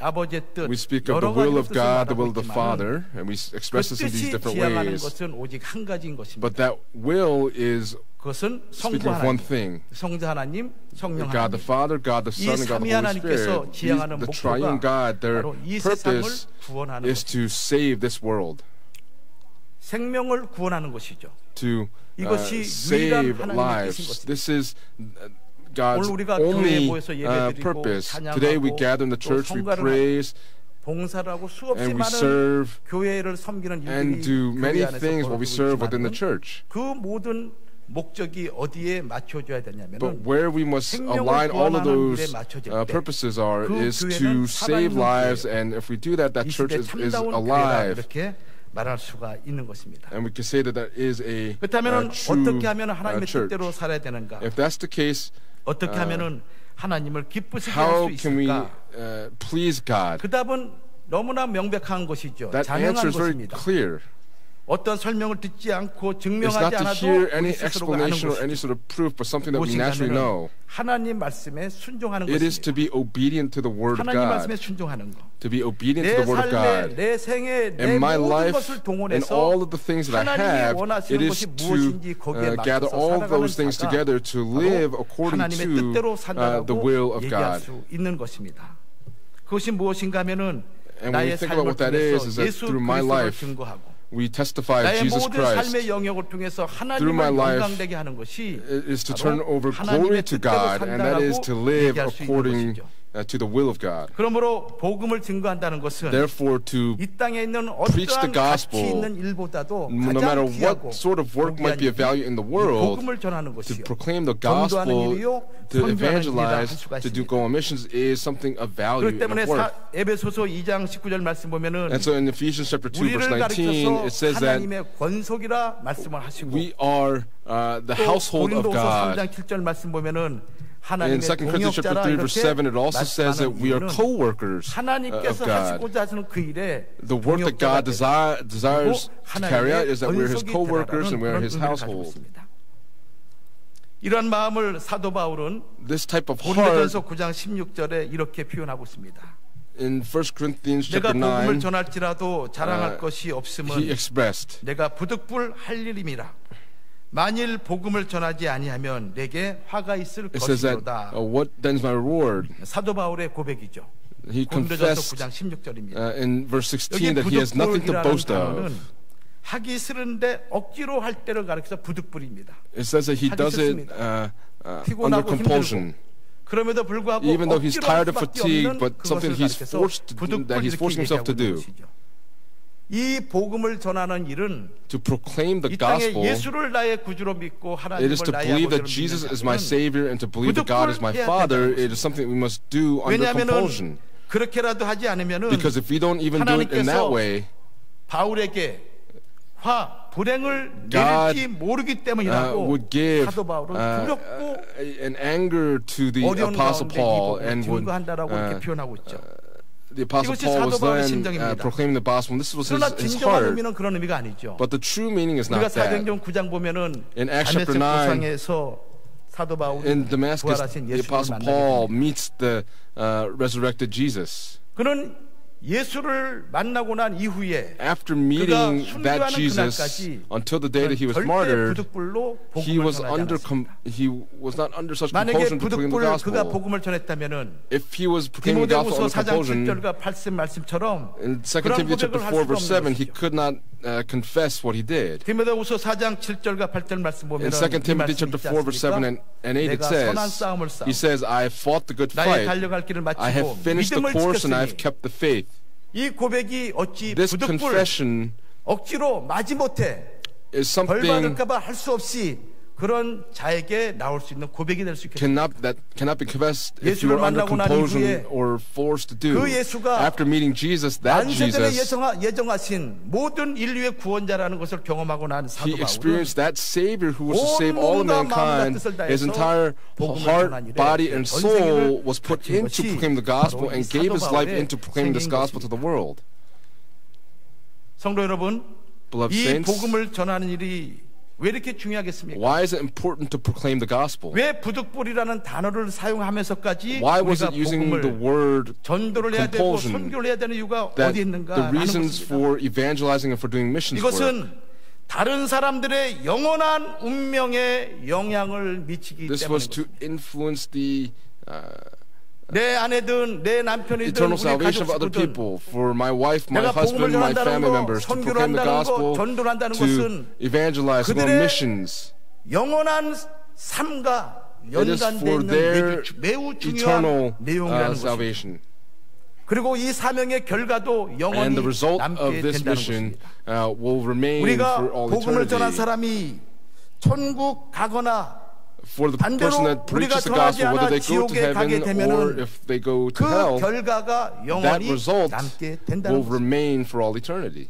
아버지의 뜻, we speak of 여러 the will 가지로 of 뜻을 God, the will 말하고 of the 있지만 Father, and we 그 express this in these 뜻이 different 지향하는 ways. 것은 오직 한 가지인 것입니다. But that will is 그것은 성부 speaking of one 하나님, thing. 성자 하나님, 성령 God the 하나님. Father, God the 이 Son, and God 삼위 the Holy 하나님께서 Spirit. 지향하는 The triune 목표가 God, their 바로 이 세상을 purpose 구원하는 is 것. to save this world. 생명을 구원하는 것이죠. To 이것이 save 유일한 하나님의 lives. 뜻인 것입니다. This is God's 오늘 우리가 only 교회에 모여서 예배드리고 purpose. 찬양하고 Today we gather in the 또 church, we 성가를 praise, 봉사를 하고 수없이 and we 많은 serve, 교회를 섬기는 and do 일들이 many 교회 안에서 things while we serve within the 벌어지고 있지만 church. 그 모든 목적이 어디에 맞춰줘야 되냐면은 But where we must 생명을 align all of 구원하는 those 일에 맞춰질 때 purposes are 그 is 교회는 to save 살아있는 lives, 교회예요. and if we do that, that 이 church 시대 is 참다운 교회다 alive, 이렇게 말할 수가 있는 것입니다. and we can say that that is a 그렇다면 true 어떻게 하면 하나님의 church. 뜻대로 살아야 되는가? If that's the case, 어떻게 하면은 하나님을 기쁘시게 할 how 수 can we 있을까? please God? 그 답은 너무나 명백한 것이죠. That 자명한 answer is very 것입니다. clear. 어떤 설명을 듣지 않고 It's 증명하지 not to 않아도 hear 우리 any 스스로가 아는 explanation or any 것이죠. sort of proof, but something that we naturally know. 하나님 말씀에 순종하는 It is to 것입니다. be obedient to the Word of 하나님 말씀에 God. 순종하는 거. To be obedient 내 to the Word of 삶에, God. 내 생에, 내 In my 모든 life, 것을 in 동원해서 all of the things that I 하나님이 have, 원하시는 it is 것이 to 무엇인지 거기에 gather 맞춰서 all of 살아가는 those things 자가 together to live according 하나님의 to 뜻대로 the will 산다고 of 얘기할 God. 수 있는 것입니다. 그것이 무엇인가 하면은 And when we 나의 think about 삶을 what that is 통해서 that 예수 through my 그리스도를 life, 증거하고 we testify of 나의 Jesus 모든 삶의 Christ. 영역을 통해서 Through my 하나님을 life, 영광되게 하는 것이 is to 바로 turn over glory 하나님의 to 뜻대로 God, and that is to live 얘기할 수 있는 according 것이죠. to the will of God. 그러므로 복음을 증거한다는 것은 Therefore, to 이 땅에 있는 preach the 어떠한 가치 gospel, 있는 일보다도 no matter 가장 귀하고 what sort of work might be of 귀한 value in the 일이 world, 복음을 전하는 to 것이요 proclaim the 전도하는 gospel, 일이요 to 선교하는 일이다 할 evangelize, 수가 to do 있습니다. go on missions is something of value 그렇기 and 때문에 of worth. 에베소서 2장 19절 말씀 보면은 And so in Ephesians chapter 2 verse 우리를 19, 가르쳐서 it says that 하나님의 권속이라 말씀을 하시고 we are the 또 household of 고린도서 God. 3장 7절 말씀 보면은 In 하나님의 2 Corinthians chapter 동역자라 3 verse 이렇게 7, it also says that 말씀하는 we are 이유는 co-workers of 하나님께서 God. 하시고자 하시는 그 일에 The work that God 동역자가 desires to carry out 하나님의 is that we're His 권속이 co-workers and we're 되라라는 His 그런 의미를 가지고 household. 있습니다. 이런 마음을 사도 바울은 This type of heart 고린도전서 9장 16절에 이렇게 표현하고 있습니다. in 1 Corinthians 내가 chapter 복음을 9, 전할지라도 자랑할 것이 he 없음은 expressed. 내가 부득불 할 일임이라. 만일 복음을 전하지 아니하면 내게 화가 있을 It says that, 것이로다. what then is my reward? 사도 바울의 고백이죠. He 고린도전서 confessed 9장 16절입니다. in verse 16 여기 that he has nothing to 부득불이라는 boast 단어는 of. 하기 싫은데 억지로 할 때를 가리켜서 부득불입니다. It says that he 하기 does it 싫습니다. under 피곤하고 compulsion. 그럼에도 불구하고 Even though he's 억지로 tired 할 of 수밖에 fatigue, 없는 but something 그것을 he's 가리켜서 forced to do, that he's forcing himself to do. 이 복음을 전하는 일은 To proclaim the 이 땅에 gospel, 예수를 나의 구주로 믿고 it 하나님을 is to 나의 believe 아버지로 that Jesus 믿는 is my 자들은 Savior and to believe that God is my 부득불 해야 Father. 된다는 It is something we must do under compulsion. 왜냐하면은 그렇게라도 하지 않으면은 Because if we don't even do it in that 하나님께서 way, 바울에게 불행을 God 내릴지 모르기 때문이라고 would give 사도 바울은 두렵고 an anger to the 어려운 Apostle 가운데 Paul 이 and would 증거한다라고 이렇게 표현하고 있죠. the Apostle 이것이 Paul was 사도 바울의 then 심정입니다. proclaiming the gospel. And this was 그러나 his 진정한 heart. 의미는 그런 의미가 아니죠. But the true meaning is 우리가 not that. 사도행전 9장 보면은 In Acts 다메섹 chapter 9, 도상에서 사도 바울이 in Damascus, 부활하신 the 예수를 Apostle 만나게 Paul 됩니다. meets the resurrected Jesus. 그는 예수를 만나고 난 이후에 After meeting that 순교하는 Jesus, 그날까지 until the day that he was 절대 martyred, 부득불로 he 복음을 was 전하지 he was not under such 만약에 compulsion to proclaim the 부득불 그가 gospel. 복음을 전했다면은 If he was proclaiming the gospel 디모데후서 under 4장 compulsion, 7절과 8절 말씀처럼 in 2 그런 Timothy chapter 고백을 할 4 수가 verse 없는 7, he 것이죠. could not confess what he did. 디모데후서 4장 7절과 8절 말씀 보면 In 2 Timothy chapter 4 verse 7 and 8 it 내가 says, 선한 싸움을 싸우고 he says, I have fought the good 나의 fight, 달려갈 길을 I have 마치고 finished the 믿음을 course and I have 지켰으니 kept the faith. 이 고백이 어찌 This 부득불 confession 억지로 마지못해 is 벌 something 받을까봐 할 수 없이 그런 자에게 나올 수 있는 고백이 될 수 있겠습니다. cannot be confessed if you 예수를 are under 만나고 난 compulsion 이후에 or forced to do. 그 예수가 After meeting Jesus, that 안세전에 Jesus, 예정하신 모든 인류의 구원자라는 것을 경험하고 난 사도 he 바울은 experienced that Savior who was to save all of 온 몸과 마음과 mankind. 뜻을 다해서 His entire 복음을 heart, 전한 일에 body, and 전 soul 세계를 was put 바친 into 것이 proclaiming the gospel 바로 이 and gave his 사도 life 바울의 into proclaiming this 생애인 gospel to the world. 성도 여러분, Beloved 이 saints, 복음을 전하는 일이 왜 이렇게 중요하겠습니까? why is it important to proclaim the gospel? 왜 부득불이라는 단어를 사용하면서까지 Why was 우리가 it using the 복음을 word 전도를 해야 되고 compulsion? 선교를 해야 되는 이유가 That 어디 the 있는가라는 reasons 것입니다. for evangelizing and for doing missions work, 이것은 다른 사람들의 영원한 운명에 영향을 미치기 this 때문에 was to influence the 내 아내든 내 남편이든 eternal 우리 salvation of other 가족들이든 people, for my wife, my 내가 복음을 husband, my 전한다는 family 거, members, to 선교를 proclaim the 한다는 거, gospel, 전도를 한다는 to 것은 evangelize, to go on 그들의 missions. 영원한 삶과 연관되어 있는 매우 eternal 중요한 내용이라는 salvation. 것입니다. 그리고 이 사명의 결과도 영원히 And the result 남게 of this 된다는 mission 것입니다. will remain 우리가 for all 복음을 전한 eternity. 사람이 천국 가거나 For the person that preaches the gospel, whether they go to heaven or if they go to hell, that result will remain for all eternity.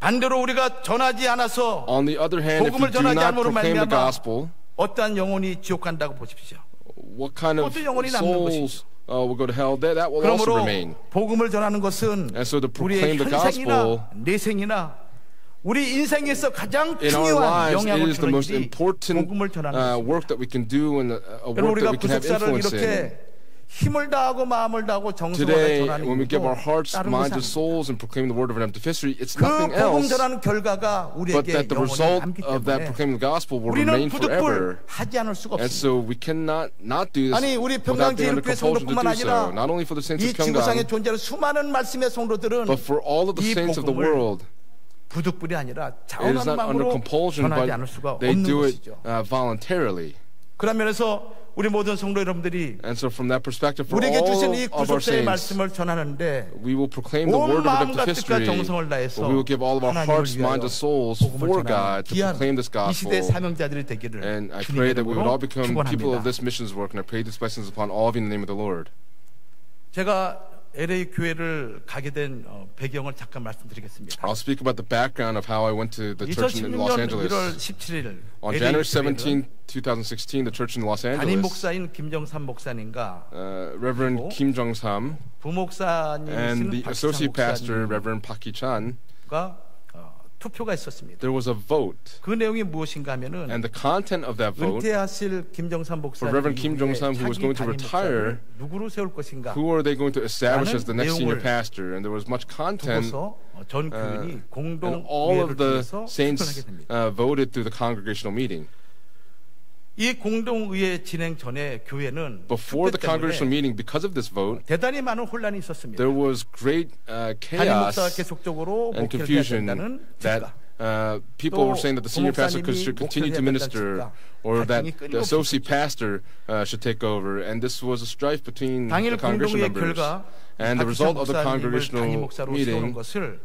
반대로 우리가 전하지 않아서 On the other hand, if we do not proclaim the gospel, 어떠한 영혼이 지옥 간다고 보십시오. what kind of souls will go to hell? That will also remain. 복음을 전하는 것은 And so to 우리의 proclaim the gospel 현생이나 내생이나 우리 인생에서 가장 in our 중요한 lives 영향을 is the 주는 most 일이 important 복음을 전하는 work that we can do and a work that we can have 구속사를 influence in. 이렇게 힘을 다하고 마음을 다하고 정성을 Today, 전하는 when we give our hearts, 다른 minds, and 것이 souls and proclaim the word of redemptive history, it's 그 nothing 복음 else 전하는 결과가 but 우리에게 that the 영원히 result 남기 of that 때문에 proclaiming the gospel will 우리는 remain forever. 부득불하지 않을 수가 And 없습니다. so we cannot not do this 아니 우리 without being under 평강제일교회 compulsion to 성도뿐만 do so. 아니라 Not only for the saints 이 of 지구상에 Pyongyang, 존재하는 수많은 말씀의 성도들은 but for all of the 이 saints of the 복음을 world. 부득불이 아니라 It is 자원하는 not under 마음으로 compulsion, 전하지 but 않을 수가 they 없는 do it 것이죠. voluntarily. 그런 면에서 우리 모든 성도 여러분들이 And so from that perspective, for 우리에게 all 주신 이 of our 구속사의 saints, 말씀을 전하는데 we will proclaim the 온 word of 마음과 redemptive 뜻과 history, 정성을 but 다해서 we will give all of our 하나님을 hearts, 위하여 minds, and souls 복음을 for 전하는 God to 귀한 proclaim this 이 시대의 gospel. 사명자들이 되기를 And I 주님의 pray that we would all 이름으로 become people of 축원합니다. this missions work, and I pray these blessings upon all of you in the name of the Lord. 제가 LA 교회를 가게 된 배경을 잠깐 말씀드리겠습니다. I'll speak about the background of how I went to the church in Los 2016년 Angeles. 1월 17일 On January 17, 2016, the church in Los 담임 Angeles, 목사인 김정삼 목사님과 Reverend Kim Jong-sam and 부목사님이신 the 박희찬 associate pastor, 목사님과 Reverend Park Ki-chan, 투표가 있었습니다. there was a vote. 그 내용이 무엇인가 하면은 And the content of that vote, 은퇴하실 김정삼 for 목사님 Reverend Kim Jong-sam, who was going to retire, 누구로 세울 것인가 who are they going to establish as the next senior 내용을 pastor? And there was much content, 두고서 전 교인이 and 공동 all 의회를 of the 통해서 투표하게 saints 됩니다. voted through the congregational meeting. 이 공동의회 진행 전에 교회는 Before the 투표 congregational 때문에 meeting, because of this vote, 대단히 많은 혼란이 있었습니다. there was great 담임 목사가 chaos 계속적으로 and 목회를 해야 confusion 된다는 that 즉각 people were saying that the senior pastor should continue to minister, or that the associate pastor should take over, and this was a strife between the 당일 congregational 공동의회 members. 결과 And the result of the 담임 congregational 목사로 세우는 meeting, 것을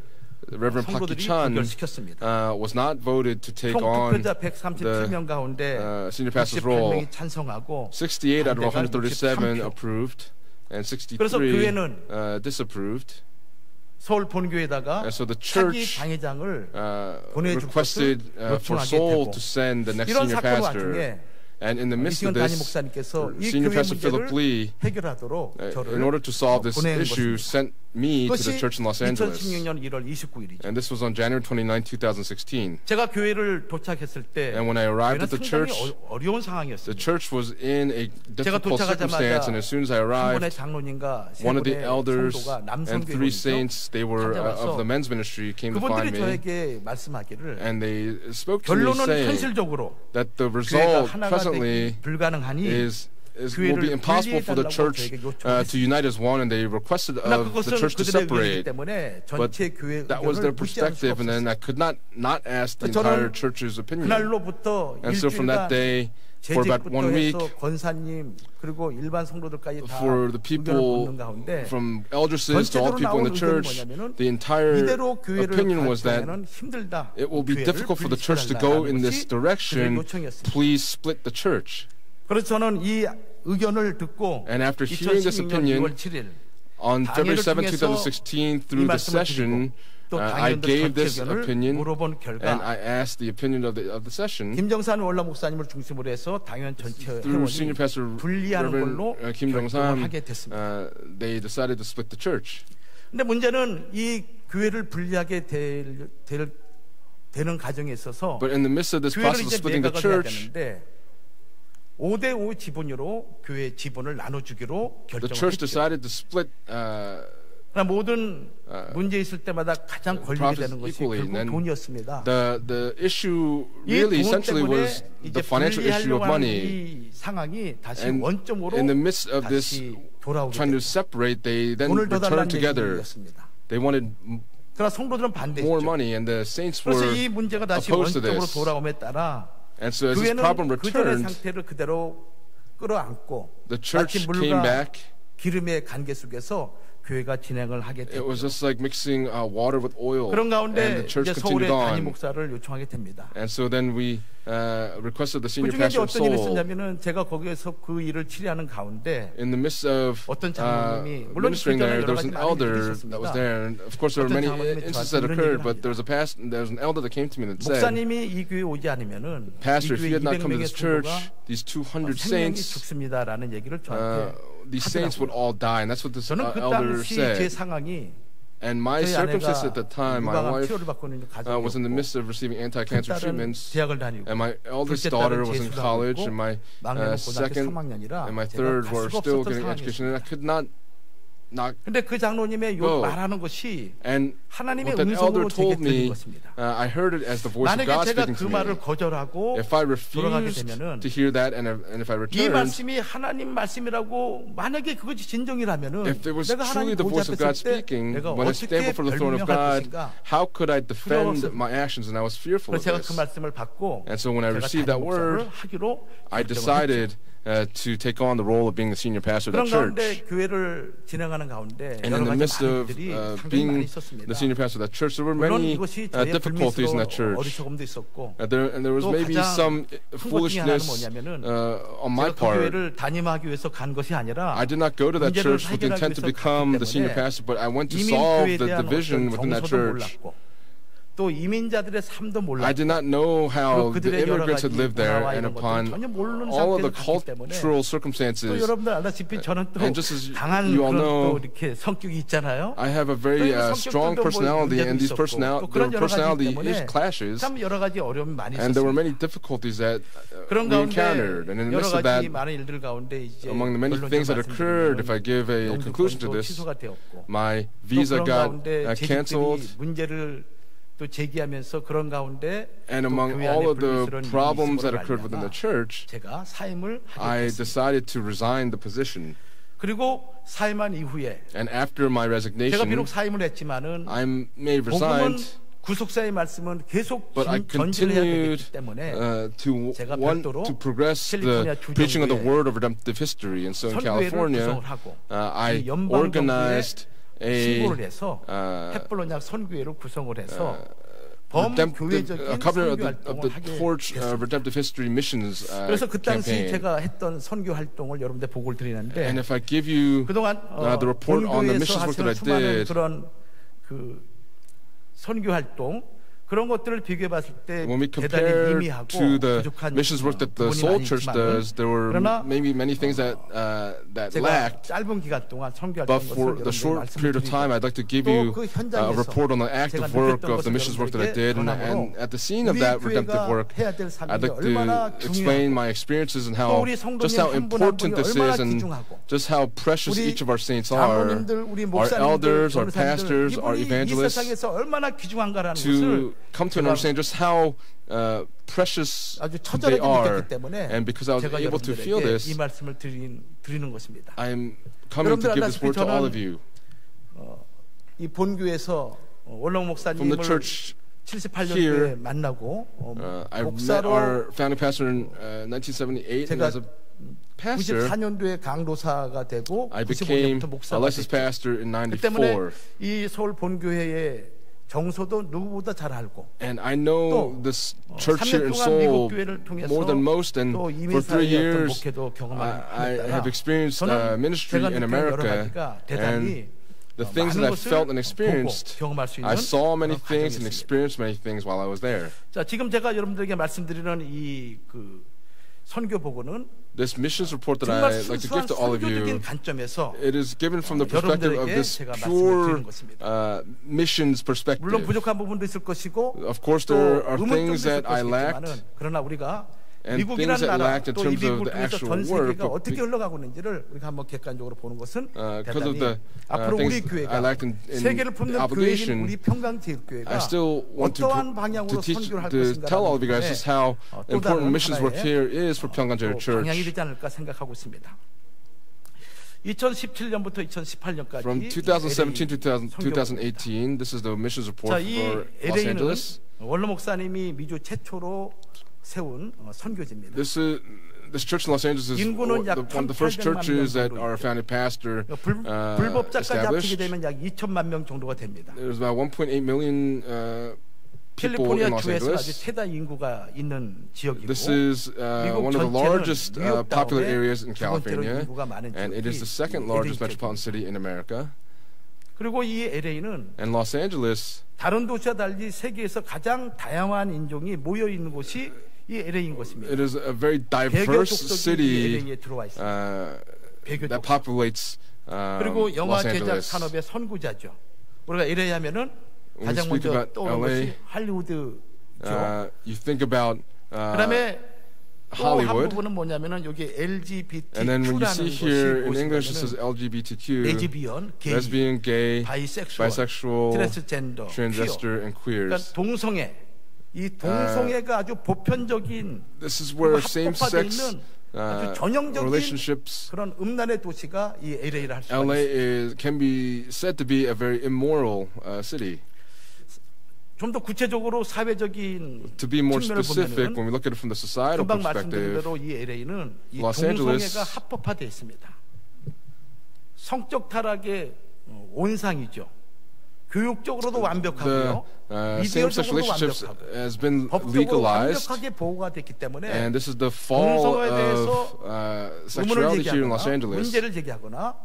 Reverend Park 성도들이 Ki-chan 부결시켰습니다. was not voted to take 총 on 투표자 137명 가운데 senior pastor's role. 68명이 찬성하고 68 out of 반대가 137 63표. approved, and 그래서 63 교회는 disapproved. 서울 본교회에다가 And so the 차기 church 당회장을 보내줄 requested 것을 for 요청하게 Seoul 되고 to send the next 이런 senior 사건 pastor. 와중에 And in the midst of 이시현 담임 this, 목사님께서 이 Senior 교회 Pastor Philip 문제를 Lee, 해결하도록 저를 in order to solve this 보내는 issue, 것입니다. sent me to the 그것이 church in Los Angeles. 2016년 1월 29일이죠. And this was on January 29, 2016. 제가 교회를 도착했을 때 And when I arrived at the 상당히 church, 어려운 the 상황이었습니다. church was in a 제가 difficult circumstance, 도착하자마자 and as soon as I 한 분의 arrived, 장로님과 세 one of the 분의 elders 성도가 and three saints, they were of the men's ministry, came to find 그분들이 me, 저에게 말씀하기를 and they spoke to me 결론은 saying 현실적으로 that the 교회가 result 하나가 presently 되기 불가능하니 will be impossible for the church to unite as one, and they requested of the church to separate. But that was their perspective, and then I could not ask the entire church's opinion. And so from that day, for about 1 week, 권사님 그리고 일반 성도들까지 다 for the people, from eldresses to all people in the church, the entire opinion was that it will be difficult for the church to go in this direction. Please split the church. 그래서 저는 이 의견을 듣고 And after hearing this 2016년 opinion, 2월 7일 on February 7, 2016, through the session, I gave this opinion, and I asked the opinion of the session. 김정산 원로 목사님을 중심으로 해서 당연 전체 Through Senior 회원이 Pastor 분리하는 걸로 Reverend Kim 결정을 Jong-sam, 하게 됐습니다. they decided to split the church. 근데 문제는 이 교회를 분리하게 되는 과정에 있어서 But in the midst of this 교회를 process of 이제 splitting the 매각을 해야 church, 되는데 5대5 지분으로 교회 지분을 나눠주기로 the church 결정했죠. decided to split 모든 문제 있을 때마다 가장 걸리게 되는 것이 결국 돈이었습니다. The issue really essentially was the financial issue of money. 이 상황이 다시 원점으로 in the midst of this trying to separate, they then returned together. They wanted 그러나 성도들은 반대했죠. more money, and the saints were 그래서 이 문제가 다시 opposed to 원점으로 this. 돌아옴에 따라 And so as this problem 교회는 그전의 returned, 상태를 그대로 끌어안고 the church came back. 기름의 관계 속에서 교회가 진행을 하게 It 됐죠. was just like mixing water with oil, 그런 and 가운데 the church 이제 서울의 continued 담임 on. 목사를 요청하게 됩니다. And so then we requested the senior 그중에 pastor of 어떤 일이 Seoul. 있었냐면은 제가 거기에서 그 일을 치료하는 가운데 In the midst of 어떤 장로님이 물론 ministering there, there was an 많은 일들이 elder 있었습니다. that was there, and of course there were 어떤 many 장로님이 instances 저한테 that 이런 occurred. 얘기를 But there was an elder that came to me and said, 목사님이 이 교회 오지 않으면은 "Pastor, if 이 you had not come to 교회 this 200명의 church, 성도가 these 200 생명이 saints, 죽습니다라는 얘기를 저한테 these saints would all die." And that's what this 저는 그 elder 당시 제 said. 상황이 And my 저희 circumstance 아내가 at the time, my 유방암 wife 치료를 받고 있는 was in the 가정이었고 midst of receiving anti-cancer 큰 딸은 treatments, 대학을 다니고 and my eldest 둘째 daughter 딸은 was in 재수도 college, 하고 and my 막내는 고등학교 second 3학년이라 and my 제가 third 갈 were 수가 still 없었던 getting education, and I could not 근데 그 장로님의 go. 말하는 것이 And 하나님의 what that elder 음성으로 제게 told 들린 me, 것입니다. I heard it as the voice of 만약에 God 제가 speaking 그 to me. 말을 거절하고 If I 돌아가게 refused 되면은 to hear that, and if I 이 returned, 말씀이 하나님 말씀이라고 만약에 그것이 진정이라면은 if it was 내가 truly 하나님 the voice 보좌 of God 앞에 설 때 speaking, 내가 when I stand 어떻게 before the throne of 변명할 God, 것인가? how could I defend 두려워서. my actions? And I was fearful 그래서 of 제가 그 this. 말씀을 받고 And so when I 제가 received that 담임 목사를 word, 하기로 I 결정을 decided 했죠. to take on the role of being the senior pastor of 그런 the 가운데 church. 교회를 진행하는 가운데 And 여러 in the 가지 midst of 많은 일들이 상당히 많이 being 있었습니다. the senior pastor of that church, there were 물론 many 이것이 저의 difficulties in that 불미스러운 church. 어리석음도 있었고 And there was 또 maybe 가장 some 큰 것 중에 하나는 foolishness 뭐냐면은 on my 제가 그 part. 교회를 담임하기 위해서 간 것이 아니라 I did not go to that 문제를 church with the 해결하기 intent to 위해서 become 갔기 the senior 때문에 pastor, but I went to 이민 solve 교회에 the 대한 division 어떤 within that 정서도 church. 몰랐고 또 이민자들의 삶도 I 몰랐고 did not know how the 그들의 여러 immigrants had 가지 lived there, 문화와 and 이런 upon 것들 전혀 모르는 all of 상태에서 the 갔기 때문에 cultural 또 circumstances. 여러분들 알다시피 저는 또 And just as 강한 you all 그런 know, 또 이렇게 성격이 있잖아요. I have a very strong personality, and these 또 그런 여러 가지 personality 때문에 clashes, 참 여러 가지 어려움이 많이 and there were 있었습니다. many difficulties that 그런 we 가운데 encountered. And in the 여러 midst of 가지 that, 많은 일들 가운데 이제 among the many things that occurred, if I give a conclusion to this, 취소가 되었고 my 또 visa 그런 got 가운데 canceled. 재직들이 문제를 또 제기하면서 그런 가운데 And among all of the problems that occurred within the church, 제가 사임을 하게 I 됐습니다. decided to resign the position. 그리고 사임한 이후에 And after my 제가 resignation, 비록 사임을 했지만은 I may have 복음은 resigned, 구속사의 말씀은 계속 but I 전진해야 continued 되기 때문에 to 제가 want 별도로 to progress the 캘리포니아 주정부에 preaching of the word of redemptive history. And so in 선교회를 California, 구성을 하고 I 이 연방 organized a 신고를 해서 햇불로냐 선교회를 구성을 해서 범교회적인 a cover 선교 of 활동을 the 하게 Torch 됐습니다. Redemptive History Missions 그래서 그 당시 campaign. 제가 했던 선교 활동을 여러분들 보고를 드리는데 And if I give you 그동안 the report on the 본교회에서 missions work that I 하시는 수많은 did, 그런 그 선교 활동 그런 것들을 비교해 봤을 때 when we 대단히 compare 희미하고 to the 부족한 missions work that the 부분이 Soul 많이 Church 있지만은 does, there were 그러나 maybe many things that 제가 lacked. 짧은 기간 동안 선교 But 활동 for 것을 the short period of time, I'd like to give you 또그 a 현장에서 report on the active 제가 work 느꼈던 of 것을 the missions work that I did, and 여러분들에게 at the scene of 우리 that redemptive 교회가 work, 해야 될 I'd 사명이 like 얼마나 to explain 중요하고 my experiences and 또 how 우리 just 성도님 how 한 분 한 important 분이 this 얼마나 is, and 귀중하고 just how precious 우리 each of our saints are, 장로님들, 우리 our 목사님들, elders, our 전사님들 pastors, our 이분이 이 evangelists, 세상에서 얼마나 귀중한가라는 to 것을 come to an understanding just how precious 아주 they 처절하게 are. 느꼈기 때문에 And because I was 제가 able to feel 여러분들에게 this, 이 말씀을 드리는 것입니다. I'm coming to give this word to all of you. 이 본교에서 원롱 From 목사님을 the church 78년도에 here, 만나고 I met 목사로 our founding pastor in 1978, and 제가 as a pastor, 94년도에 강도사가 되고 I became 95년부터 a 목사가 licensed 됐죠. pastor in 그 때문에 94. 이 서울 본교회의 정서도 누구보다 잘 알고 And I know 또 this church here 3년 in 동안 미국 Seoul 교회를 통해서 more than most, and 또 for 3 이민사의 어떤 years 목회도 경험하는 I have experienced 저는 ministry 제가 in 느낀 여러 America, 가지가 and 대단히 the things that 많은 I felt and 것을 experienced, 보고 경험할 수 있는 I saw many 그런 things and 과정이었습니다. experienced many things while I was there. 자, 지금 제가 여러분들에게 말씀드리는 이 그 선교 보고는 This missions report that 정말 I like to give 순수한 to all of you, 선교적인 관점에서 it is given from the perspective of 여러분들에게 this 제가 pure 말씀을 드리는 것입니다. missions 물론 perspective. 부족한 부분도 있을 것이고 Of course, 또 there are 의문점도 things 있을 that I 것이겠지만은 lacked, 그러나 우리가 미국이라는 나라 또 이 미국을 통해서 전 세계가 어떻게 흘러가고 있는지를 우리가 한번 객관적으로 보는 것은 대단히 앞으로 우리 교회가 세계를 품는 교회인 우리 평강제일교회가 어떠한 방향으로 선교를 할 것인가라는 것에 또 다른 하나의 방향이 되지 않을까 생각하고 있습니다. 2017년부터 2018년까지 From 2017 to 2018, this is the missions report for Los Angeles. 원로 목사님이 미주 최초로 세운 선교지입니다. This church in Los Angeles is one of the first churches that our founding pastor 불법자까지 합치게 established. 되면 약 2천만 명 정도가 됩니다. There's about 1.8 million people in 캘리포니아 Los 주에서 아주 Angeles. 최다 인구가 있는 지역이고 This is one of the largest popular areas in 두 번째로 California, 인구가 많은 and it is the second 지역이 largest LA metropolitan city in America. 그리고 이 LA는 And Los Angeles 다른 도시와 달리 세계에서 가장 다양한 인종이 모여 있는 곳이 이 LA인 것입니다. it is a very diverse 배교족속이 city LA에 들어와 있습니다. that 배교족. populates 그리고 영화 Los 제작 Angeles. 산업의 선구자죠. 우리가 LA 하면은 When we 가장 speak 먼저 about 떠오르는 LA, 것이 할리우드죠. you think about 그다음에 또 한 Hollywood, 부분은 뭐냐면은 여기 and then when you see here in English it LGBTQ라는 says 것이 LGBTQ, 레즈비언, 게이, lesbian, gay, 바이섹슈얼, 트랜스젠더, transgender, and queers. 그러니까 동성애, 이 동성애가 아주 보편적인 This is where 합법화되어 same-sex 있는 아주 전형적인 relationships. 그런 음란의 도시가 이 LA를 할 수가 LA 있습니다. can be said to be a very immoral city. 좀 더 구체적으로 사회적인 To be more 측면을 specific, 보면은 when we look at it from the societal 금방 말씀드린 perspective, 대로 이 LA는 이 Los Angeles 동성애가 합법화되어 있습니다. 성적 타락의 온상이죠. 교육적으로도 완벽하고요. same-sex 미디어적으로도 relationships 완벽하고 has been 법적으로 legalized, 완벽하게 보호가 됐기 때문에 and this is the fall 동성애에 대해서 of 의문을 sexuality here in Los 제기하거나 Angeles. 문제를 제기하거나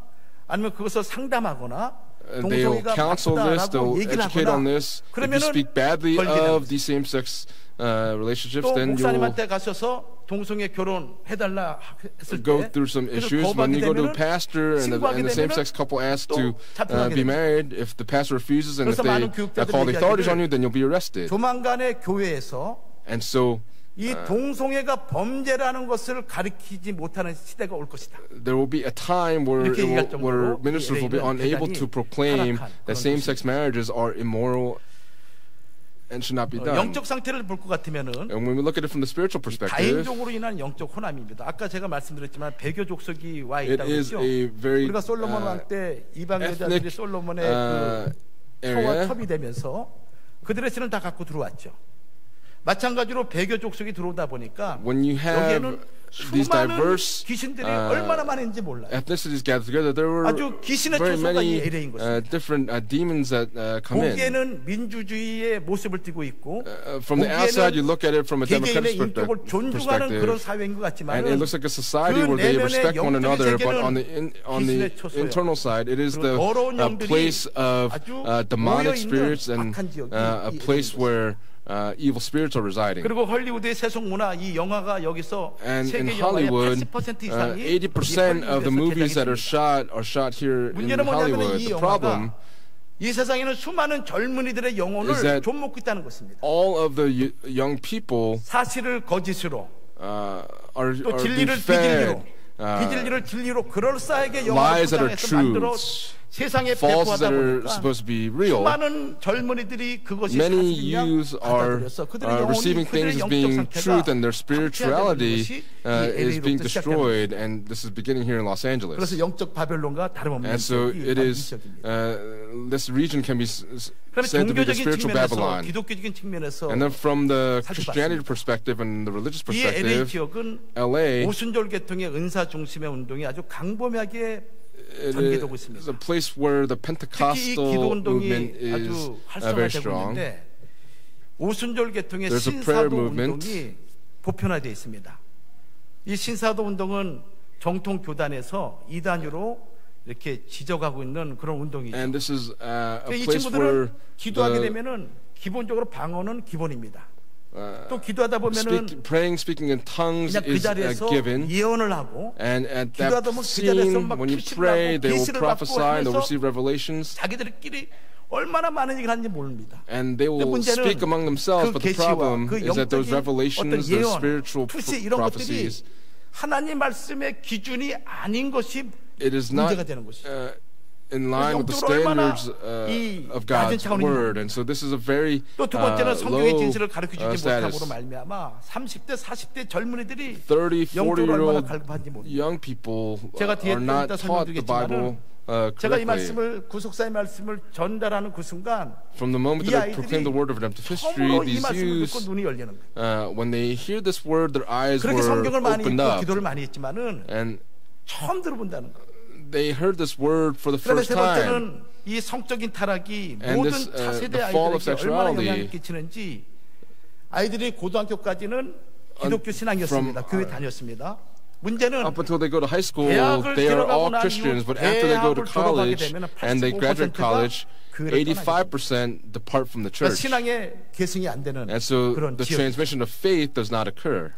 아니면 그것을 상담하거나 They'll 동성애가 counsel this, 나쁘다라고 they'll 얘기를 educate 하거나 on this. If you 그러면은 speak badly 걸리는 of these same-sex relationships, 또 then you'll 목사님한테 가셔서 동성애 결혼해달라 했을 go 때 through some 그래서 issues. When 거부하게 you go to a 되면은 pastor and 신고하게 the same-sex 되면은 couple asks 또 to 잡혀가게 be 됩니다. married, if the pastor refuses and if 그래서 they 많은 교육자들이 call the authorities on you, 얘기하기를 then you'll be arrested. 조만간에 교회에서 And so 이 동성애가 범죄라는 것을 가르치지 못하는 시대가 올 것이다. there will be a time where 이렇게 얘기할 where 정도로 ministers will be LA는 unable 대단히 to proclaim 타락한 that 그런 same-sex marriages are immoral and should not be done. 영적 상태를 볼 것 같으면은 And when we look at it from the spiritual perspective, 다인종으로 인한 영적 혼합입니다. 아까 제가 말씀드렸지만 배교 족속이 와 it 있다고 is 했죠. a very 우리가 솔로몬 왕 때 이방 여자들이 ethnic 솔로몬의 그 터와 area. 첩이 되면서 그들의 신을 다 갖고 들어왔죠. 마찬가지로 배교 족속이 들어오다 보니까 When you have 여기에는 these 수많은 diverse 귀신들이 얼마나 많은지 몰라요. ethnicities gathered together, there were 아주 귀신의 very 초소가 이 many LA인 것입니다. different demons that come in. 보기에는 민주주의의 모습을 띠고 있고 From the outside, you look at it from a democratic 개개인의 인격을 존중하는 그런 perspective, 사회인 것 and it 같지만 looks like a society 그 where they 내면의 respect one 영적인 another, but 세계는 on the 귀신의 초소예요. internal side, it is the 더러운 영들이 place of 아주 demonic 모여있는 spirits and 악한 지역이 a 이 place LA인 where evil spirits are residing. 그리고 헐리우드의 세속 문화 이 영화가 여기서 And in 세계 영화의 Hollywood, 80% 이상이 80% of the movies that are shot here in 문제는 뭐냐면 Hollywood. 이 The problem 영화가 이 세상에는 수많은 젊은이들의 is 영혼을 that 좀먹고 있다는 것입니다. all of the young people 사실을 거짓으로 are 또 being 진리를 fed 비진리를 진리로 그럴싸하게 영화를 lies that are 포장해서 만들어 truths, 세상에 false 배포하다 that are 보니까 supposed to be real. 수많은 젊은이들이 그것이 Many 사실이냐 youths are 받아들여서 그들의 receiving 영혼이 things 그들의 as 영적 being 상태가 truth, and their 상태가 되는 spirituality 것이 이 is being LA로부터 시작되는 destroyed. And this is beginning here in Los 그래서 Angeles. 영적 바벨론과 다름없는 And so 지역이 it 바로 이 is. 지역입니다. This region can be 그러면 said to be the 종교적인 spiritual 측면에서 Babylon. 기독교적인 측면에서 And then from the 살펴봤습니다. Christianity perspective and the religious 이 LA perspective, 지역은 LA 오순절 계통의 은사 중심의 운동이 아주 강범하게 전개되고 is 있습니다. a place where the 특히 이 Pentecostal 기도 운동이 movement is 아주 very 활성화되고 strong. 있는데 오순절 계통의 There's a prayer 신사도 movement. 운동이 보편화되어 있습니다. 이 신사도 운동은 정통 교단에서 이단으로 이렇게 지적하고 있는 그런 운동이죠. And this is a 이 place where 친구들은 기도하게 the 되면은 기본적으로 방언은 기본입니다. 또 기도하다 보면은 speaking in tongues 그냥 그 is 자리에서 given. 예언을 하고 And at 기도하다 that 보면 그 자리에서 scene, 막 when you 표시를 pray, 하고 they will 계시를 받고 prophesy and they'll 하면서 receive revelations. 자기들끼리 얼마나 많은 얘기를 하는지 모릅니다. And they will speak among themselves, but the problem is that those revelations, those spiritual prophecies, 하나님 말씀의 기준이 아닌 것이 it is not 문제가 되는 것이죠. In line with the standards of God's word, and so this is a very 또 두 번째는 성경의 low 진실을 가르쳐 주지 status. 못함으로 말미암아 30대, 40대 젊은이들이 30, 영적으로 얼마나 40-year-old 갈급한지 모릅니다. young people 제가 뒤에 are not 또 taught the Bible 제가 이 correctly. 말씀을 구속사의 말씀을 전달하는 그 순간 From the moment that I proclaim the word of redemptive history, 처음으로 이 these 말씀을 듣고 youths, 눈이 열리는 거예요. when they hear this word, their eyes 그렇게 were 성경을 많이 opened 읽고 up, 기도를 많이 했지만은 and 처음 들어본다는 거예요. they heard this word for the 그다음에 first 세 time. 번째는 이 성적인 타락이 And 모든 this, 차세대 the fall of 아이들에게 얼마나 sexuality, 영향을 끼치는지 아이들이 고등학교까지는 기독교 신앙이었습니다. 교회 다녔습니다. 문제는 Up until they go to high school, 대학을 they are all 들어가고 난 Christians, 이후 but after they go to 대학을 졸업하게 college 되면 and they graduate 85%가 college, 교회를 85% depart from the 그러니까 church. 신앙의 계승이 안 되는 And so 그런 the 지역. transmission of faith does not occur.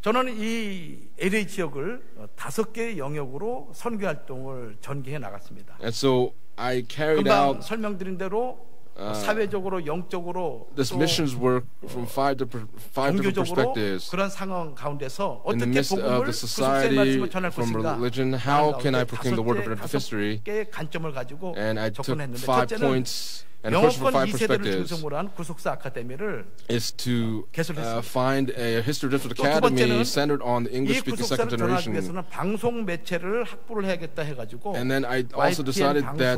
저는 이 LA 지역을 5개의 영역으로 선교 활동을 전개해 나갔습니다. And so I carried 금방 out 설명드린 대로 사회적으로, 영적으로, this 또 missions work from five different 종교적으로 perspectives. 그런 상황 가운데서 In the 어떻게 midst 복음을 of the 구속사의 society, 말씀을 전할 from 것인가 religion, how can I proclaim the word of redemptive history? 5개의 관점을 가지고 And I took 접근했는데 5 첫째는 points and approached from 5 영어권 2세대를 perspectives. 중심으로 한 구속사 아카데미를 Is to 개설했습니다. find a history of 또 두 academy 번째는 centered on the 이 English-speaking second 구속사를 전하기 generation. 위해서는 방송 매체를 확보를 해야겠다 해가지고 And then I also decided that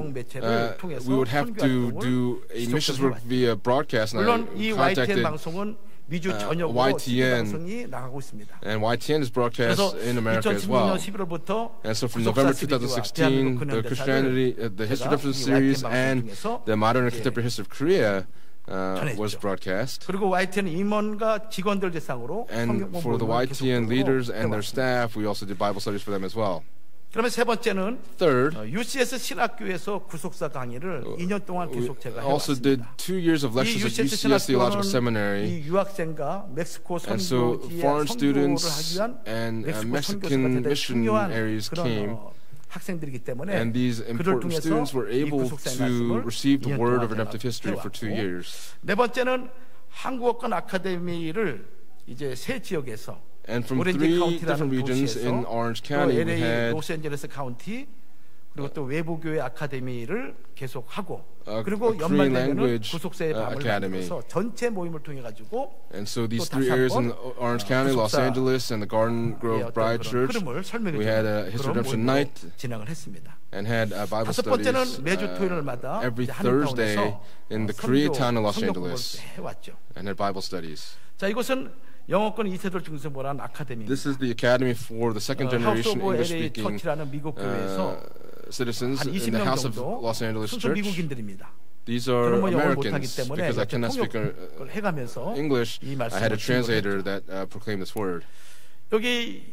we would have to do a missions work via broadcast, and 물론 이 I YTN contacted 방송은 미주 전역으로 YTN, 방송이 나가고 있습니다. and YTN is broadcast 그래서 in America as 2016년 well. 11월부터 And so from November 2016, the Christianity, the History of the series, and the Modern and Contemporary History of Korea was broadcast. 그리고 YTN 임원과 직원들 대상으로 And for the YTN leaders and their staff, we also did Bible studies for them as well. 그러면 세 번째는 Third, UCS 신학교에서 구속사 강의를 2년 동안 계속 제가 also did 해왔습니다. 2 years of lectures at UCS Theological Seminary. 이 유학생과 멕시코 And so 선교지에 foreign 선교를 students 하기 위한 and 멕시코 Mexican 선교사가 대단히 중요한 missionaries came. 그런 학생들이기 때문에 And these 그를 important 통해서 students were 이 able 구속사의 to 말씀을 receive the 2년 word 동안 of redemptive history for 2 해왔고, years. 네 번째는 한국어권 아카데미를 이제 세 지역에서 And from 오렌지 3 카운티라는 different regions 도시에서 in Orange 또 County, we LA had 로스앤젤레스 카운티 그리고 또 외부교회 아카데미를 계속하고 그리고 a Korean 연말되면 language 구속사의 밤을 academy. 만들어서 전체 모임을 통해 가지고 And so these 또 3 다시 areas in 한번 Orange County, Los 구속사 Angeles, and the Garden Grove Bride Church, 흐름을 설명해 we had 주는 a History 그런 Redemption 모임으로 Night 진행을 했습니다. and had Bible 다섯 studies 번째는 매주 토요일마다 every 한인타운에서 Thursday in the Koreatown in Los Angeles 해왔죠. and had Bible studies. 자, 이것은 영어권 2세대를 중심으로 한 아카데미입니다. This is the academy for the second generation 하우스 오브 LA English-speaking 처치라는 미국 교회에서 citizens 한 in the 20명 House of 정도 Los Angeles 순수 Church. 미국인들입니다. These are 저는 뭐 영어를 못하기 Americans 때문에 because I cannot speak 통역을 해가면서 English. 이 I had 말씀을 a translator 증거했죠. that proclaimed this word. 여기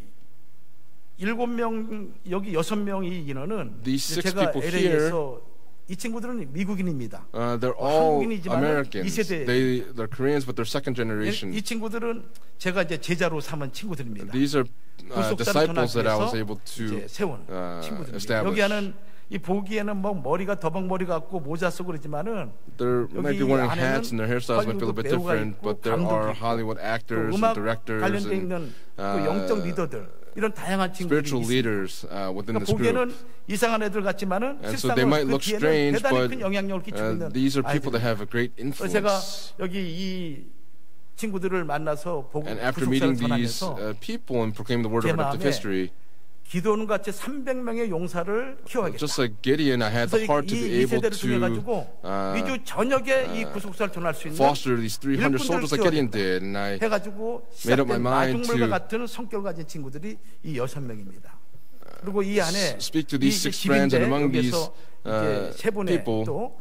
7명 여기 6명이 인원은 These 6 제가 people LA에서 이 친구들은 미국인입니다. They're all 한국인이지만 Americans. 2세대. They're Koreans, but they're second generation. 이 친구들은 제가 이제 제자로 삼은 친구들입니다. These are 구속사를 disciples that I was 전하기 able 위해서 to 이제 세운 친구들입니다. establish. 여기 하는 이 보기에는 뭐 머리가 더벅머리 같고 모자 쓰고 그러지만은 They might be wearing hats and their hairstyles might be a little bit 배우가 different, 있고 but there 감독이 are 있고 Hollywood actors 또 음악 and directors 관련돼 and 있는 또 영적 리더들 이런 다양한 친구들이 spiritual 있습니다. leaders within 그러니까 this group. 보기에는 이상한 애들 같지만은 And so they might 실상은 그 look 뒤에는 strange, 대단히 but 큰 영향력을 끼치고 있는 these are people that 아이들입니다. have a great 그래서 제가 influence. 여기 이 친구들을 만나서 보고 And after 구속사를 meeting these 전하면서 people and proclaiming the word 제 of redemptive 마음에 history, 기도는 같이 300명의 용사를 키워야겠다. just like Gideon, I had the 그래서 heart to be 이 able 세대를 통해 to 가지고 미주 전역에 이 구속사를 전할 수 있는 foster these 300 soldiers like Gideon 일꾼들을 did, and I 해가지고 made up my 시작된 mind 마중물과 to 같은 성격을 가진 친구들이 이 6명입니다. 그리고 이 안에 speak to these 6 friends, and among these 여기서 세 분의 people 또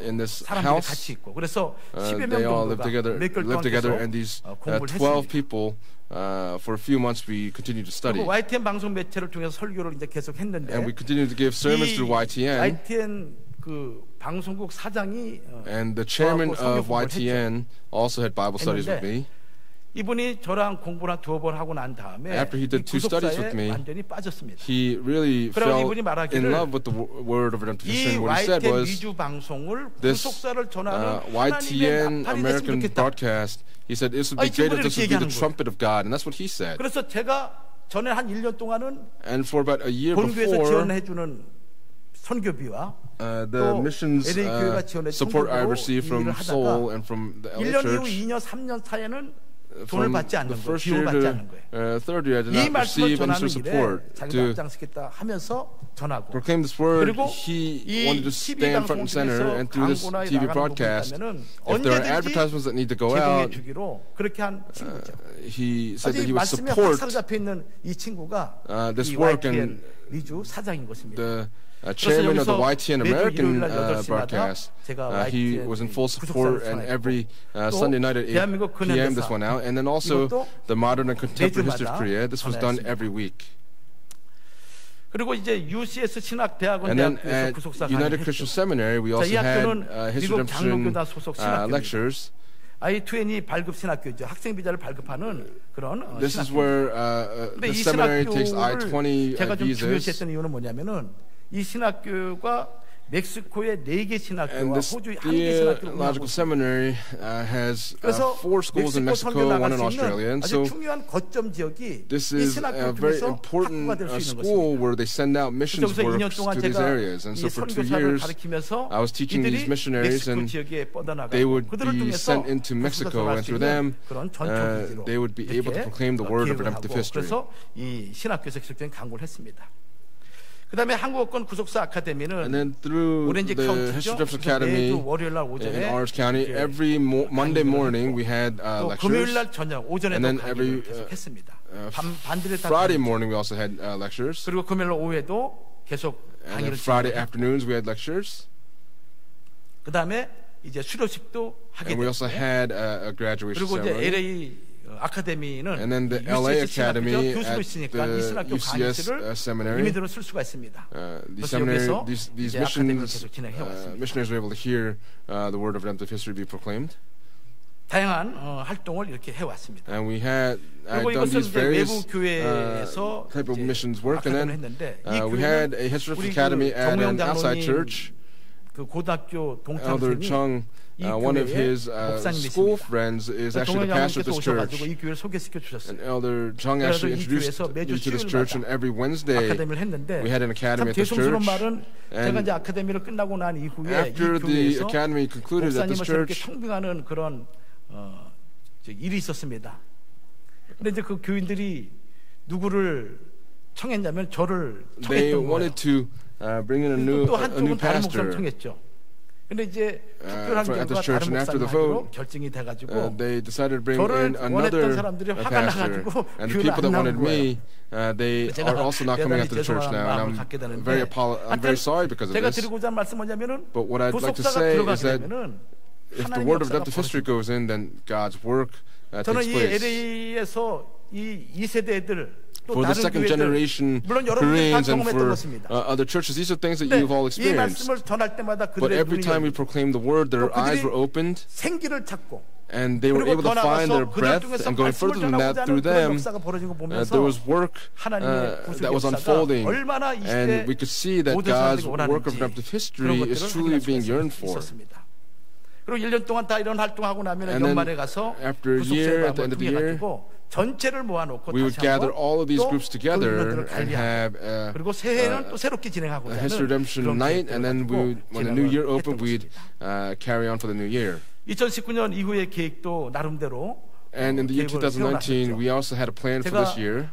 in this 사람들이 house, 같이 있고 그래서 10여 명 they all live 정도가 몇 개월 동안 together, 계속 and these 공부를 12 했습니다. people, for a few months, we continued to study. 그리고 YTN 방송 매체를 통해서 설교를 이제 계속 했는데 And we continued to give sermons 이 through YTN. YTN 그 방송국 사장이 And the chairman 저하고 of 성경공부를 YTN also had Bible studies with me. 이분이 저랑 공부를 한 2번 하고 난 다음에 after he did 2 studies with me, 완전히 빠졌습니다. he really fell in love with the word of redemption. What he said was, this YTN American broadcast, he said, this would be great if this would be the trumpet of God. And that's what he said. 그래서 제가 전에 한 1년 동안은 and for about a year 본교에서 before, 지원해주는 선교비와 the missions support I received from Seoul and from the LA 1년 이후 Church. 2년, 3년 사이에는 돈을 받지 않는 거예요. First year 비용을 받지 않는 거예요. to third year, I did 이 not 말씀을 receive any 전하는 sort of 길에 support 자기가 to 앞장서겠다 하면서 전하고 proclaim this word. 그리고 He 이 wanted to TV stand front and center, 방송에서 and through this 광고나 TV 나가는 broadcast, 부분이 있다면은 if there are advertisements that need to go 제공해 out, 주기로 그렇게 한 친구죠. he said that 아직 he would 말씀에 support 확 잡혀 있는 이 친구가 this 이 work, YTN and 리주 사장인 것입니다. the chairman of the YTN American broadcast. He was in full support, and every Sunday night at 8 p.m. this went out. And then also the modern and contemporary history of Korea. This was done every week. 그리고 이제 UCS 신학대학원 And then 대학교에서 at 구속사 United Christian Seminary, we also had history 미국 redemption 장로교단 소속 신학교입니다. lectures. I-20 발급 신학교죠. 학생 비자를 발급하는 그런 This is 신학교. where the seminary takes I-20 제가 좀 visas. 중요시했던 이유는 뭐냐면은 이 신학교가 멕시코의 4개 신학교와 And this 호주의 1개 신학교를 theological seminary has 그래서 4 schools in 멕시코 Mexico, 선교 1 나갈 in 수 Australia. 있는 And 아주 so 중요한 거점 지역이 this 이 is a 신학교를 very 통해서 important 확보가 될 수 있는 school 것입니다. where they send out missions 그래서 2년 works 동안 to these 제가 areas. And 이 so for 2 선교사를 years, 가르치면서 I was teaching these 이들이 missionaries, 멕시코 and 지역에 뻗어나가고 they would 그들을 be 통해서 sent into Mexico, and through them, 그런 전초기지로 they would be able to proclaim the word of redemptive history. 그래서 이 신학교에서 계속적인 강구를 했습니다. 그다음에 한국어권 구속사 아카데미는 And then through 오렌지 the 카운티죠. History of Academy 매주 월요일 날 in 오전에 Orange County, every Monday morning we had 또 lectures. 금요일 날 저녁 오전에도 And then 강의를 every 계속 했습니다. 반들에 다 Friday morning we also had lectures. 그리고 금요일 오후에도 계속 And then 강의를 Friday 진행했고 afternoons we had lectures. 그다음에 이제 수료식도 하게 And we also 됐고 had a graduation 그리고 이제 ceremony. LA 아카데미는 And then the LA Academy 교수로 at 있으니까 이 the 신학교 UCS 강의실을 seminary. 임의대로 쓸 수가 있습니다. The 그래서 seminary, 여기서 these 이제 아카데미를 missions, 계속 진행해 왔습니다. missionaries were able to hear the word of redemptive history be proclaimed. 다양한 활동을 이렇게 해왔습니다. And we had 그리고 done 이것은 these 이제 various 외부 교회에서 type of missions work. And 아카데미를 then 했는데 이 we had a 교회는 history of 우리 academy at 정우영 an outside 장로님 church. 그 고등학교 Elder 동창생이 Chung, 이 one of 교회의 his school 목사님이십니다. friends, is 정우영 actually the pastor of 장로님께서 this 오셔가지고 church. 이 교회를 소개시켜 주셨어요. And Elder Chung 그래서 actually 이 introduced 교회에서 매주 me to this church, and 수요일마다 every Wednesday 아카데미를 했는데 we had an 참 academy at this 죄송스러운 church. 말은 제가 And 이제 아카데미를 끝나고 난 이후에 이 after the 교회에서 academy concluded at this 목사님을 저렇게 church, 청빙하는 그런 일이 있었습니다. 근데 이제 그 교인들이 누구를 청했냐면 저를 they 청했던 거예요. wanted to bring in a new 또 한쪽은 다른 목사를 pastor. 청했죠. 근데 이제 투표한 at this 결과 church, 다른 and after the 목사님으로 vote, 결정이 돼가지고 they decided to bring 저를 in 원했던 another 사람들이 화가 pastor. 나가지고 And the 교회를 people that 안 wanted 나온 거예요. me, they are also not coming out to the church now, and I'm very sorry because of 제가 this. 드리고자 한 말씀 뭐냐면은 But what I'd like to 구속사가 say is 들어가게 that 되면은 if the 하나님의 word of 역사가 redemptive history 벌어집니다. goes in, then God's work 저는 takes 이 place. LA에서 이 2세대 애들 또 For the 다른 second 교회들 generation 물론 여러분들이 다 Koreans and 경험했던 for 것입니다. other churches, these are things that 근데 you've all 이 experienced. 말씀을 전할 때마다 But 그들의 every 눈이 time we 열리고 proclaimed the word, their 또 eyes 그들이 were opened, 생기를 찾고 and they were 그리고 able to 더 find their 나아가서 그들 breath. 중에서 And going 말씀을 further than that, 전하고자 through 하는 그런 them, 역사가 벌어진 거 보면서 there was work 하나님의 구속 that was 역사가 unfolding, 얼마나 이 and we 시대에 could see that 모든 God's 사람들이 work of 원하는지 redemptive 그런 history is 것들을 truly 확인할 being 수가 yearned for. 있었습니다. 그리고 1년 동안 다 이런 활동하고 나면 And then 연말에 가서 after a year, at the end of the year, 전체를 모아놓고 we would 다시 gather 한번 all of these 또 groups 그 together 인원들을 and 관리하고 have 그리고 새해는 또 새롭게 진행하고자 a 하는 history redemption 그런 night, and then 계획들을 when the 가지고 new year 진행을 opened, 했던 we'd 것입니다. carry on for the new year. 2019년 이후의 계획도 나름대로 And in the year 계획을 2019, 세워놨었죠. we also had a plan for 제가 this year.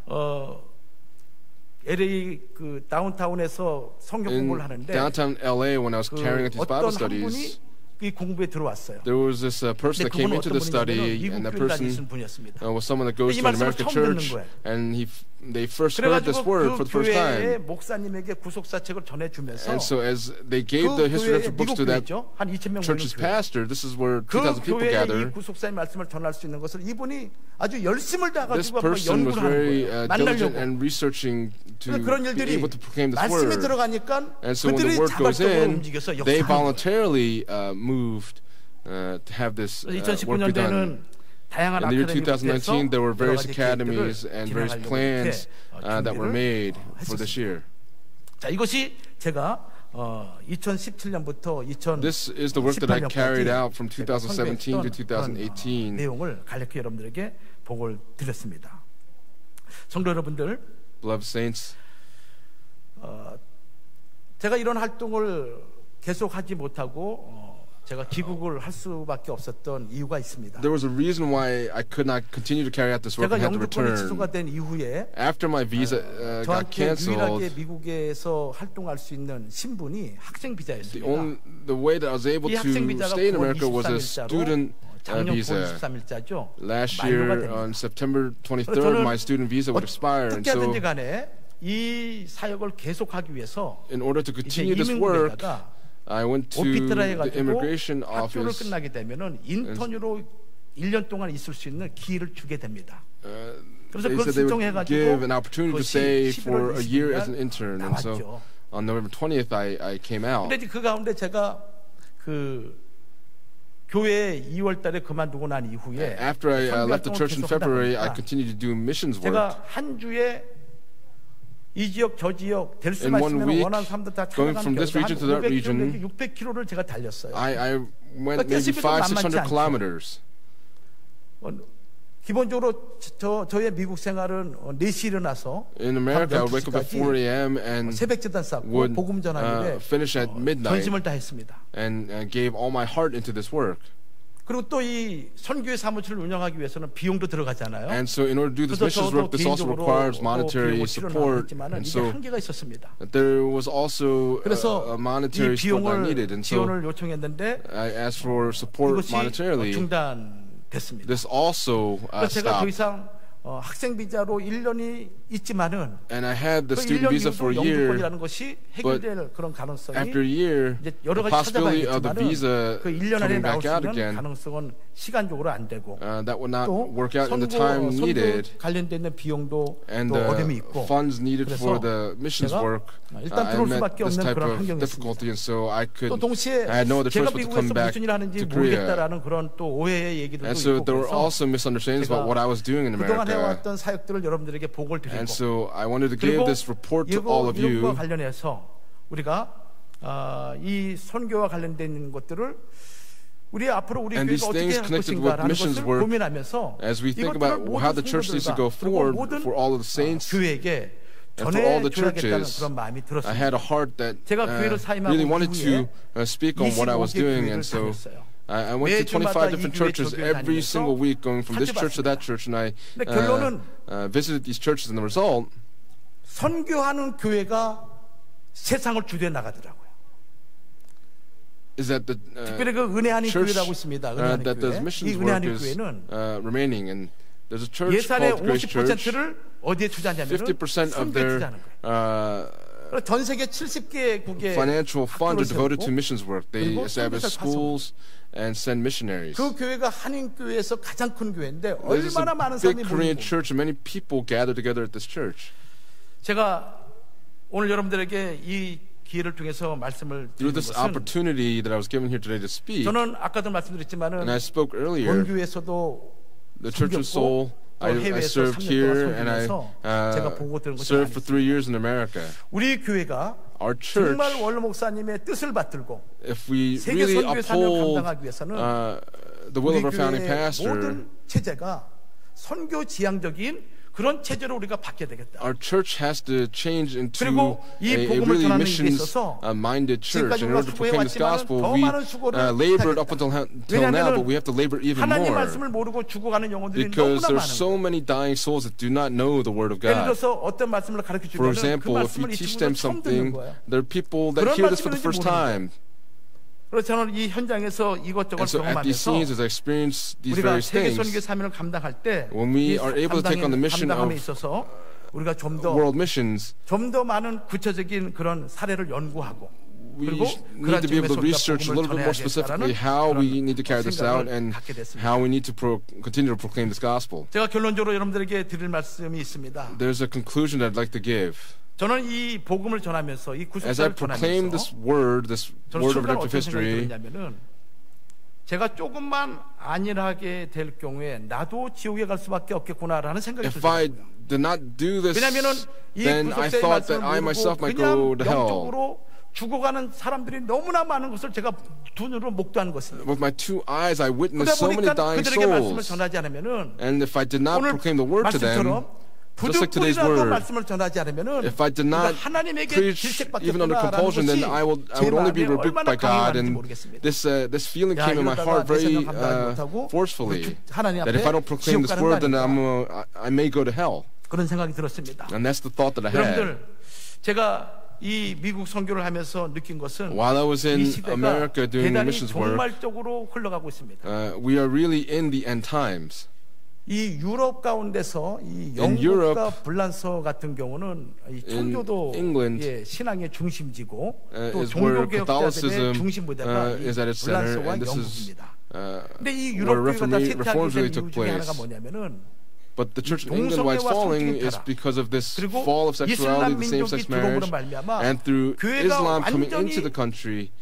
LA 그 다운타운에서 성경 In 공부를 하는데 downtown LA, when I was 그 carrying out these Bible 어떤 한 분이 studies, 이 공부에 들어왔어요. there was this person 근데 that came 그분은 into 어떤 the study, 분이냐면 and 미국 that 교회 person 다니시는 분이었습니다. was someone that goes 이 to an 말씀을 American 처음 듣는 church, 거예요. and they first heard this 그래가지고 word for 그 the first 교회의 time. 목사님에게 구속사책을 전해주면서 And so as they gave 그 the history 교회의 of books 미국 to that 교회죠. 한 2,000명 church's 모이는 교회. pastor, this is where 그 2,000 people 교회에 이 gather. 구속사의 말씀을 전할 수 있는 것을 이분이 아주 열심을 This 다가지고 person was 연구를 하는 very 거예요. diligent 만나려고. and researching to 그런 be 일들이 able to proclaim this 말씀에 word. 들어가니까 And so when the 그들이 word goes 자발적으로 in, 움직여서 they 역사하는 거예요. voluntarily moved to have this work be done. 2019년도에는 다양한 In the year 아카데미에서 2019, there were 여러 various 가지 academies 계획들을 and various 진행하려고 plans 이렇게 that were made for this 했었습니다. year. 자, 이것이 제가 2017년부터 2018년까지 This is the work that I carried out from 2017 to 2018. 내용을 간략히 여러분들에게 보고를 드렸습니다. 성도 여러분들, Beloved saints, 제가 이런 활동을 계속하지 못하고 제가 귀국을 할 수밖에 없었던 이유가 있습니다. there was a reason why I could not continue to carry out this work 제가 and had to 영주권이 return. 취소가 된 이후에 After my visa got 저한테 유일하게 canceled, 미국에서 활동할 수 있는 신분이 학생 비자였습니다. the way that I was able 이 학생 to 비자가 stay in 9월 America was a 23일자로 student 작년 9월 visa. 23일자죠. Last 만료가 year 됩니다. on September 그래서 23rd, 저는 my student visa would expire, and 어떻게 so 하든지 간에 이 사역을 계속하기 위해서 in order to 이제 continue this work, 이민국에다가 I went to 오피트라 the 해가지고 immigration 학교를 office. 끝나게 되면은 인턴으로 1년 동안 있을 수 있는 기회를 주게 됩니다. 그래서 They 그걸 said they would 신청해가지고 give an opportunity to stay 그것이 for 11월 a year as 20일 an intern, and so 나왔죠. on November 20th, I came out. 근데 그 가운데 제가 그 교회 2월달에 그만두고 난 이후에 After I left the church in February, I continued to do missions work. 제가 한 주에 이 지역 저 지역 될 In 수만 one 있으면 week, 원하는 사람들 다 going 찾아가는 from this 결과 한 region to that 500km region, 내지 600km를 제가 달렸어요. I went 그러니까 maybe 깨끗이 500-600 만만치 kilometers. 기본적으로 저의 미국 생활은 4시 일어나서 In America, I would wake up at 4 a.m. and 새벽 제단 쌓고 would 복음 전하는데 finish at midnight 전심을 다했습니다. and gave all my heart into this work. 그리고 또 이 선교회 사무실을 운영하기 위해서는 비용도 들어가잖아요. And so, in order to do this missions work, this also requires monetary support. And 이게 so, 한계가 있었습니다. there was also 그래서 a 이 monetary support I 비용을 needed. And so, 지원을 요청했는데 I asked for support 이것이 monetarily. 중단됐습니다. This also 그래서 제가 더 stopped. 이상 학생 비자로 1년이 있지만은 And I had the 그 student 1년 visa for a 이후도 year. 영주권이라는 것이 해결될 그런 가능성이 After a year, 이제 the 여러 가지 possibility of the 찾아봐야겠지만은 visa 그 1년 안에 coming 나올 back 수 out 있는 again, 가능성은 시간적으로 안 되고 that would not 또 work out in the time 선교 needed. 관련된 비용도 And 또 어려움이 the 있고 funds needed for 그래서 the missions 제가 work, 일단 I 들어올 met 수밖에 this 없는 type 그런 of 환경이었습니다. difficulty, and so I 또 동시에 had no other 제가 choice but to 미국에서 come back 무슨 일 하는지 to Korea. 모르겠다라는 그런 또 오해의 얘기들도 And so 있고 there were 그래서 also misunderstandings about what I was doing in 그동안 America. 해왔던 사역들을 여러분들에게 보고를 드리고 And so I wanted to give 그리고 this report to all of 이것과 you. 관련해서 우리가 이 선교와 관련된 것들을 우리 앞으로 우리 And 교회가 these 어떻게 things 할 connected with 것인가라는 missions 것을 work, 고민하면서 as we think 이것들을 about how the 모든 church needs to go 성도들과 forward 그리고 모든 for all of the saints 교회에게 and for all the 전해줘야겠다는 churches, 그런 마음이 I 들었습니다. had a heart that 제가 교회를 사임하고 really wanted 이후에 to speak on what I was 25개 doing, 교회를 and so 다녔어요. I went to 25 different churches every single week, going from this church to that church, and I visited these churches, and the result, 선교하는 교회가 세상을 주도해 나가더라고요. is that the 특별히 그 은혜하는 church 교회라고 있습니다. 은혜하는 that does 교회. 이 missions work 은혜하는 is 교회는 remaining, and there's a church 예산의 called Grace Church. 50%를 어디에 투자하냐면 50% of 선교에 their 투자하는 거예요. 전 세계 70개국의 financial fund 학교를 are devoted 세우고 to missions work. They 그리고 establish 선교사를 schools and send missionaries. 그 교회가 한인교회에서 가장 큰 교회인데 There's 얼마나 많은 a 사람이 big Korean 모이고 church, and many people gather together at this church. 제가 오늘 여러분들에게 이 기회를 통해서 말씀을 Through 드리는 this 것은 opportunity that I was given here today to speak, 저는 아까도 말씀드렸지만은 and I spoke earlier, 원교회에서도 the Church of Seoul, I served here, and I served for 3 years in America. 우리 교회가 Our church, 정말 원로 목사님의 뜻을 받들고 if we 세계 really 선교의 사명을 uphold 감당하기 위해서는 the will 우리 of our founding 교회의 pastor, 모든 체제가 선교 지향적인 그런 체제로 우리가 바뀌어야 되겠다. our church has to change into 그리고 이 a 복음을 really 전하는 데 missions-minded church. 지금까지 In 우리가 order to proclaim this 수고해왔지만 gospel, 더 we 많은 수고를 labored 해야겠다. up until now, but we have to labor even 하나님 more. 말씀을 모르고 죽어가는 영혼들이 Because 너무나 there's 많은 so 거예요. many dying souls that do not know the Word of 예를 God. 들어서 어떤 말씀을 가르쳐 For 주면 그 example, if you 말씀을 이 teach 친구들 them 처음 듣는 something, 거예요. there are people that 그런 hear this for the 말씀인지 first 모르는 time. 그래서 저는 이 현장에서 이것저것 And so at these 경험하면서 scenes, as I experience these 우리가 various 세계 things, 선교 사명을 감당할 때 when we are able to take on the mission 감당함에 of 있어서 우리가 좀 더 world missions, 많은 구체적인 그런 사례를 연구하고 we 그리고 need to be able to research a little bit more specifically how we need to carry this out and how we need to continue to proclaim this gospel. 제가 결론적으로 여러분들에게 드릴 말씀이 있습니다. There's a conclusion that I'd like to give. 저는 이 복음을 전하면서 이 As I 구속사를 proclaim 전하면서 this word of 저는 순간 redemptive 어떤 생각이 history, 들었냐면은 제가 조금만 안일하게 될 경우에 나도 지옥에 갈 수밖에 없겠구나라는 생각이 If I 들더라고요. did not do this, 왜냐하면 이 then I 구속사의 thought that 말씀을 I myself 모르고 might 그냥 go to hell. 영적으로 죽어가는 사람들이 너무나 많은 것을 제가 두 눈으로 목도하는 것입니다. With my two eyes, I witnessed 그러다 so many 보니까 dying 그들에게 말씀을 souls. 전하지 않으면은 And if I did not 오늘 proclaim the word to them, 말씀처럼 just like today's 부득불이라도 word, 말씀을 전하지 않으면은 if I did not 하나님에게 preach even under compulsion, then I would only be rebuked by God. And this feeling came in my heart very forcefully, that if I don't proclaim this word, then I may go to hell. 그런 생각이 들었습니다. And that's the thought that I had. 여러분들, 제가 이 미국 선교를 하면서 느낀 것은 While I was in 이 시대가 America doing 대단히 missions work, 종말적으로 흘러가고 있습니다. we are really in the end times. 이 유럽 가운데서 이 In 영국과 불란서 같은 경우는 이 천교도 England, 신앙의 중심지고 또 is where 종교개혁자들의 Catholicism 중심부대가 is at its center, 불란서와 and this 영국입니다. 근데 이 where 유럽 교회가 다 reforms 쇠퇴하게 really 된 took 이유 중에 하나가 place. 뭐냐면은 But the Church of England, why it's falling, is because of this 그리고 fall of sexuality, 이슬람 the 민족이 same-sex 들어옴으로 marriage, 말미암아 and through 교회가 Islam coming 완전히 into the country,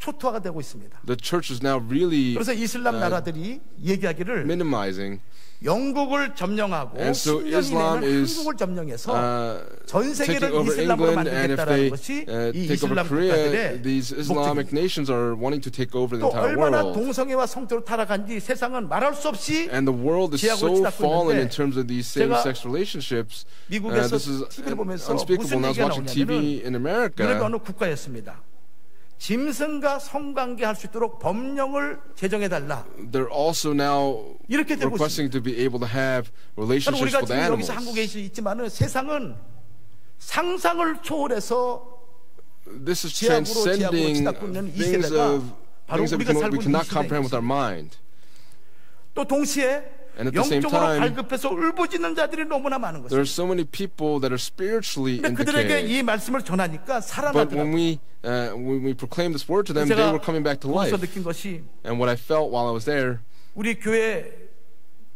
초토화가 되고 있습니다. the church is now really 그래서 이슬람 나라들이 얘기하기를 minimizing. 영국을 점령하고 And so 10년이 Islam 내면 is 한국을 점령해서 전 taking 세계를 over 이슬람으로 England, and if 만들겠다라는 they 것이 이 take over 이슬람 Korea, 국가들의 these Islamic 목적입니다. nations are wanting to take over the 또 entire 얼마나 world. 동성애와 성토로 타락한지 세상은 말할 수 없이 And the world is 제약을 so 치닫고 fallen in 있는데 terms of these same-sex relationships. 미국에서 This is TV를 보면서 무슨 unspeakable. When I was 얘기가 watching TV in 나오냐면은 America, 어느 국가였습니다. 짐승과 성관계할 수 있도록 법령을 제정해달라. they're also now 이렇게 되고 requesting to be able to have relationships 우리가 with 지금 animals. 여기서 한국에 있지만은 세상은 상상을 초월해서 This is 지하구로 transcending 치닫고 있는 이 things 세대가 of 바로 things that 우리가 살고 we 있는 cannot 이 comprehend with our 시대입니다. mind. 또 동시에 And at the same 영적으로 time, 발급해서 울부짖는 자들이 너무나 많은 there are 것입니다. so many people that are spiritually in 그들에게 decay. 이 말씀을 전하니까 But when 살아나더라고요. we proclaimed this word to them, they 제가 were coming back to life. 거기서 느낀 것이 And what I felt while I was there, 우리 교회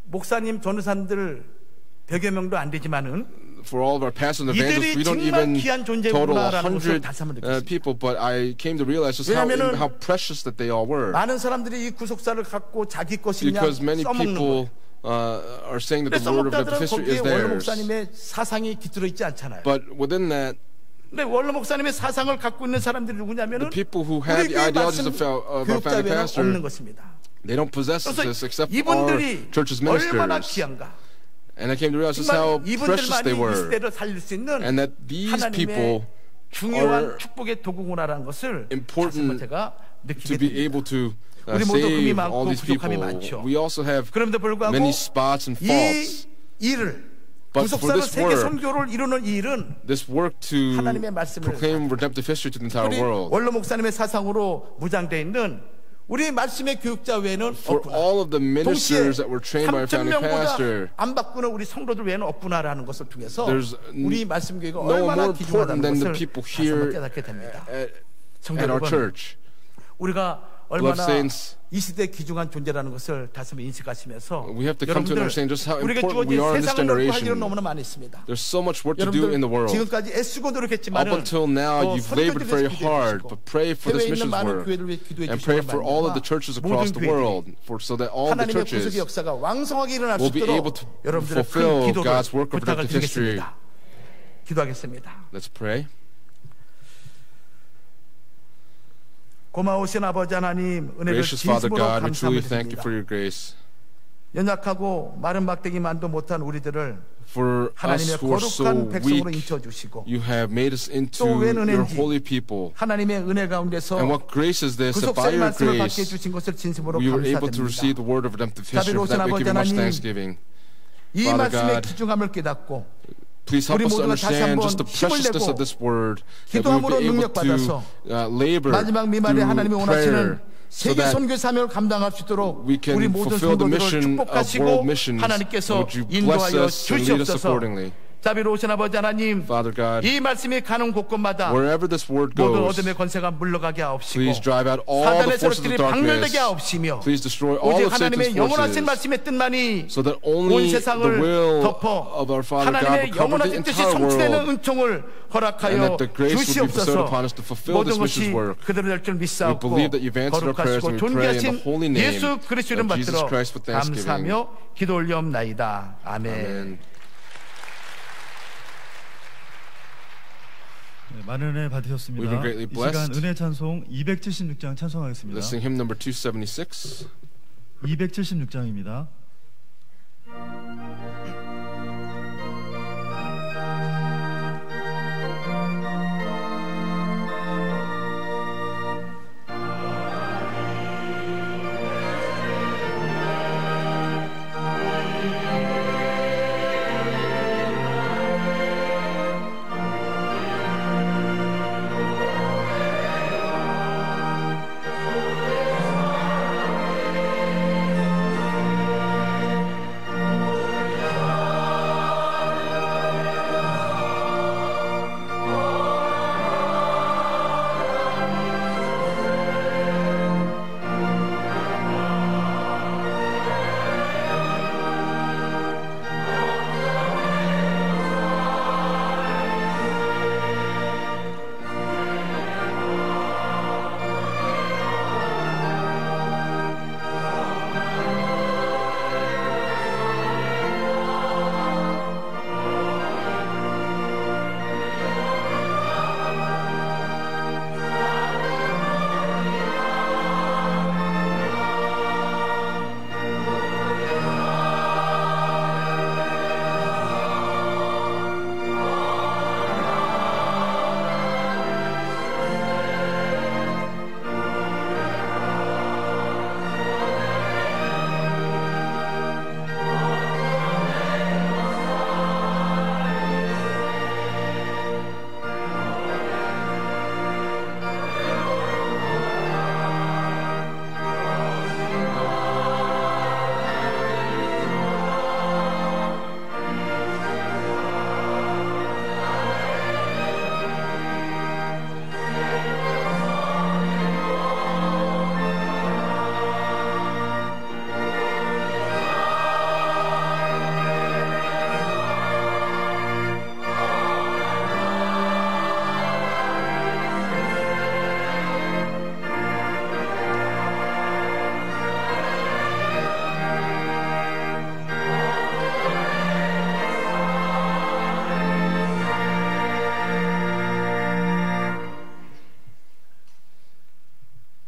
목사님 전도사님들 100여 명도 안 되지만은 for all of our pastors and evangelists, 이들이 we don't 정말 even 귀한 total 존재구나라는 것을 100 다시 한번 느꼈습니다. people, but I came to realize just 왜냐하면은 how precious that they all were. 많은 사람들이 이 구속사를 갖고 자기 것이냐 Because many 써먹는 people 거예요. are saying that the word of 써먹다들은 redemption 거기에 is 원로 theirs. 목사님의 사상이 깃들어 있지 않잖아요. But within that, 근데 원로 목사님의 사상을 갖고 있는 사람들이 누구냐면은 the people who have 우리 the 교회 ideologies 말씀 of our founding 교육자회는 pastor, 없는 것입니다. they don't possess 그래서 this except our 이분들이 church's 얼마나 ministers. 귀한가. And I came to realize just how 정말 precious 이분들만이 they 이 were. 시대를 살릴 수 있는 And that these people 하나님의 중요한 are 축복의 도구구나라는 것을 다시 important 한번 제가 to 느끼게 be 됩니다. able to 우리 모두 흠이 save 많고 all these 부족함이 people. 많죠. We also have 그럼에도 불구하고 many spots and 이 faults. 일을 But for 구속사는 this 세계 work, 선교를 이루는 이 일은 this work to 하나님의 말씀을 proclaim redemptive history to the entire 우리 world. 원로 목사님의 사상으로 무장되어 있는 우리 말씀의 교육자 외에는 For 없구나. all of the 동시에 ministers that were trained by our founding 3,000명보다 pastor, 안 바꾸는 우리 성도들 외에는 없구나라는 것을 통해서 there's 우리 말씀 교육이 no 얼마나 more important 귀중하다는 than the 것을 people 다시 한번 here 깨닫게 됩니다. 성도 at our 여러분, church. 우리가 Beloved 얼마나 saints, 이 시대에 귀중한 존재라는 것을 다시 한번 인식하시면서 we have to come to 여러분들 understand just how 우리가 important we 주어진 are in this 세상을 넓고 할 일은 generation. 너무나 많이 있습니다. There's so much work to do in the 여러분들 world. 지금까지 애쓰고 노력했지만 Up until now, you've labored very hard, but pray for this missions work and pray for all of the churches across the world, so that all the 하나님의 구속의 churches 역사가 왕성하게 일어날 수 will be able 있도록 to 여러분들의 큰 fulfill 기도를 God's work of 부탁을 redemptive history. 드리겠습니다. 기도하겠습니다. Let's pray. 고마우신 아버지 하나님, 은혜를 Gracious Father 진심으로 God, we truly thank you 감사합니다. for your grace. 연약하고 마른 막대기만도 못한 우리들을 For us 하나님의 who are so 거룩한 백성으로 weak, 인쳐주시고 you have made us into 또 웬 your 은혜인지 holy people. 하나님의 은혜 가운데서 And what grace is this that by 구속사의 your 말씀을 받게 grace 해주신 것을 진심으로 we were able to receive 감사드립니다. the word of redemptive history. For that we give you much thanksgiving. 이 Father 말씀의 God, 귀중함을 깨닫고 Please help 우리 us to 모두가 다시 understand 한번 just the 힘을 preciousness 내고 of this word, that we will 기도함으로 be able 능력받아서 to labor 마지막 미말에 하나님이 through 원하시는 prayer, so 세계 that 선교 사명을 감당할 수 있도록 we can 우리 모든 fulfill the 성도들을 mission of 축복하시고 world missions. 하나님께서 Would you bless 인도하여 us and lead us 주시옵소서. accordingly? 자비로우신 아버지 하나님, Father God, 이 말씀이 가는 곳곳마다 wherever this word 모든 goes, 어둠의 권세가 물러가게 하옵시고 please drive out all the 사단의 forces of 세력들이 darkness. 박멸되게 하옵시며 Please destroy all 오직 of 하나님의 Satan's 영원하신 forces, 말씀의 뜻만이 so that 온 only the 세상을 will 덮어 of our Father God will 하나님의 cover the 영원하신 뜻이 entire 성취되는 world, 은총을 and 허락하여 that the grace would be bestowed 주시옵소서. upon us to fulfill 모든 this mission's 것이 work. 그대로 될 줄 We 믿사옵고 believe that you've answered our prayers, and 거룩하시고 we pray in the 존귀하신 holy name 예수 그리스도 이름 of Jesus 받들어 Christ with thanksgiving. 감사하며 기도 올리옵나이다. 아멘. Amen. 네, 많은 은혜 받으셨습니다. We've been greatly 이 blessed. 시간 은혜 찬송 276장 찬송하겠습니다. Let's sing hymn number 276. 276장입니다.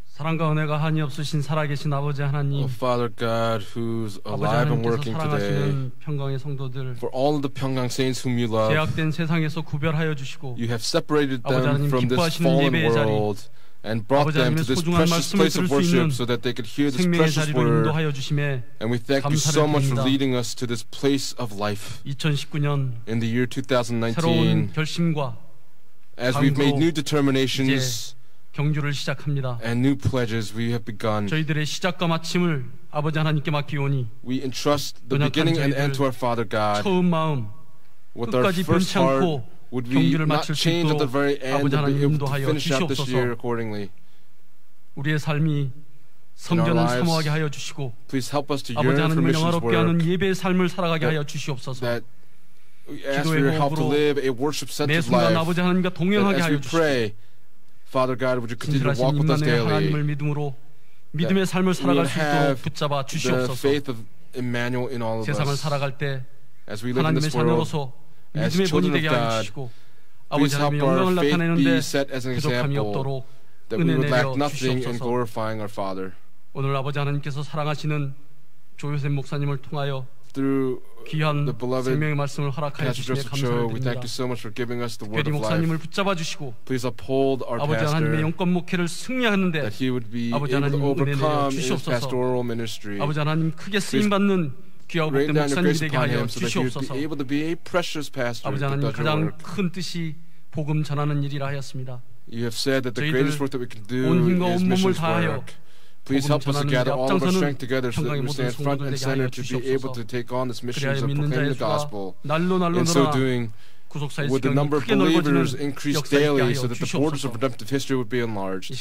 사랑과 은혜가 한이 없으신 살아계신 아버지 하나님, Oh Father God, who's 아버지 alive and 하나님께서 working today, 사랑하시는 평강의 성도들, for all of the Pyongyang saints whom you love, 제약된 세상에서 구별하여 주시고 you have separated 아버지 them 하나님 from this 기뻐하시는 fallen 예배의 자리, world and brought 아버지 them to 하나님의 this 소중한 precious 말씀을 place 들을 of 수 있는 worship so that they could hear this 생명의 precious 자리로 word. 인도하여 주심에 And we thank you 감사를 so much for 드립니다. leading us to this place of life. 2019년 In the year 새로운 2019, 결심과 as we've made new 이제 determinations 경주를 시작합니다. and new pledges, we have begun. 저희들의 시작과 마침을 아버지 하나님께 맡기오니 We entrust the beginning and end to our Father God. 처음 마음 With our 끝까지 first 변치 heart, 않고 would we 경주를 not 마칠 수 change at the 있도록 very end 아버지 and be 하나님 able to 인도하여 finish out this year 주시옵소서. accordingly? 우리의 삶이 성전을 lives, 사모하게 하여 주시고 Please help us to 아버지 yearn for 하나님을 missions 영화롭게 하는 work. 예배의 삶을 살아가게 하여 주시옵소서. That we ask for your help to live a 매 worship-centered 순간 life. 아버지 하나님과 That 동행하게 as 하여 we 주시고 pray, Father God, would you continue to 진실하신 walk with us 임마누엘 하나님을 daily? 믿음으로 믿음의 삶을 We 살아갈 would 수 있도록 have 붙잡아 the 주시옵소서. faith of Emmanuel in all of 세상을 us. 살아갈 때 As we live in 하나님의 this world, 자녀로서 as 믿음의 본이 children of 되게 하여 God, 주시고 아버지 please help 하나님의 our 영광을 faith 나타내는데 be set as an 부족함이 example, 없도록 that we 은혜 would lack 내려 nothing in 주시옵소서. glorifying our Father. 오늘 아버지 하나님께서 사랑하시는 조요셉 목사님을 통하여 Through 귀한 the beloved 생명의 말씀을 허락하여 Pastor 주시며 Joseph Cho, we thank 감사드립니다. you so much for giving us the word 베리 of life. 목사님을 붙잡아 주시고 Please uphold our 아버지 하나님의 pastor, 영권 목회를 승리하는데 that he would be 아버지 able to 하나님 은혜 내려 overcome in his 주시옵소서. pastoral ministry. 아버지 하나님 크게 쓰임 받는 귀하고 Rain 복된 down your 목사님이 grace 되게 upon 하여 him so that he would 주시옵소서. be able to be a precious pastor 아버지 who 하나님 does your 가장 work. 큰 뜻이 복음 전하는 일이라 하였습니다. You have said that the 저희들 greatest work that we can do 온 힘과 is 온 몸을 missions 다하여 work. Please help us to gather all of our strength together so that we stand front and center to be able to take on this mission of proclaiming the gospel. In so doing, would the number of believers increase daily so that the borders of redemptive history would be enlarged?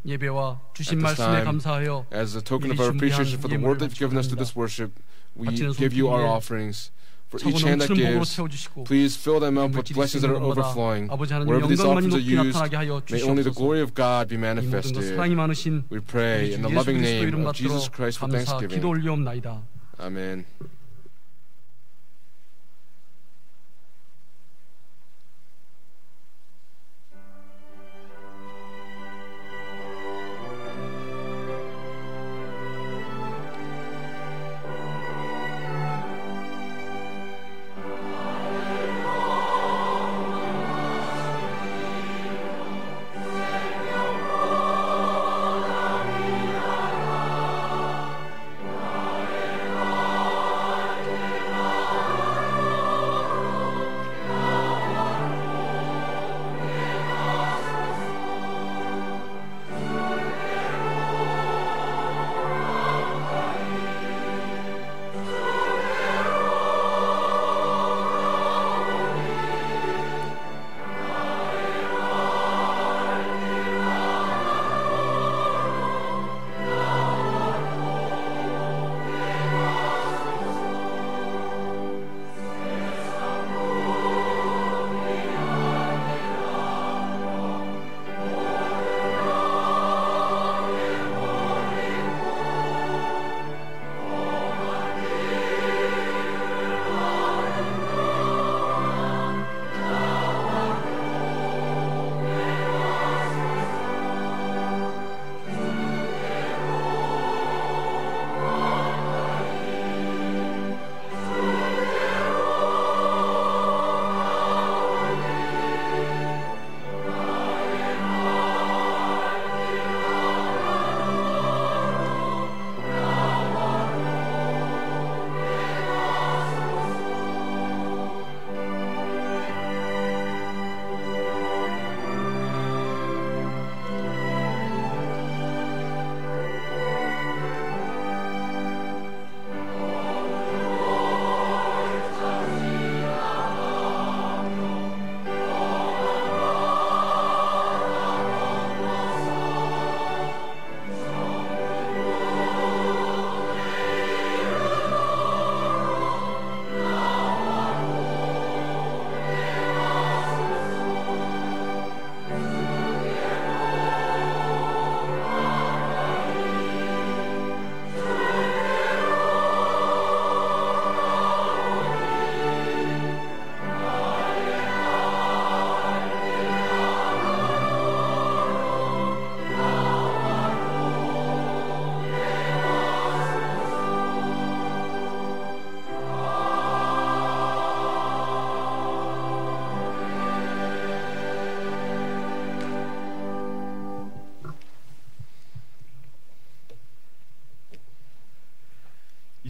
예배와 주신 At this 말씀에 time, 감사하여 as a token of our appreciation for the word that you've given us to this worship, we give you our offerings. For each hand that gives, please fill them up with blessings that are overflowing. Wherever these offerings are used, may only the glory of God be manifested. We pray in the loving name of Jesus Christ for thanksgiving. Amen.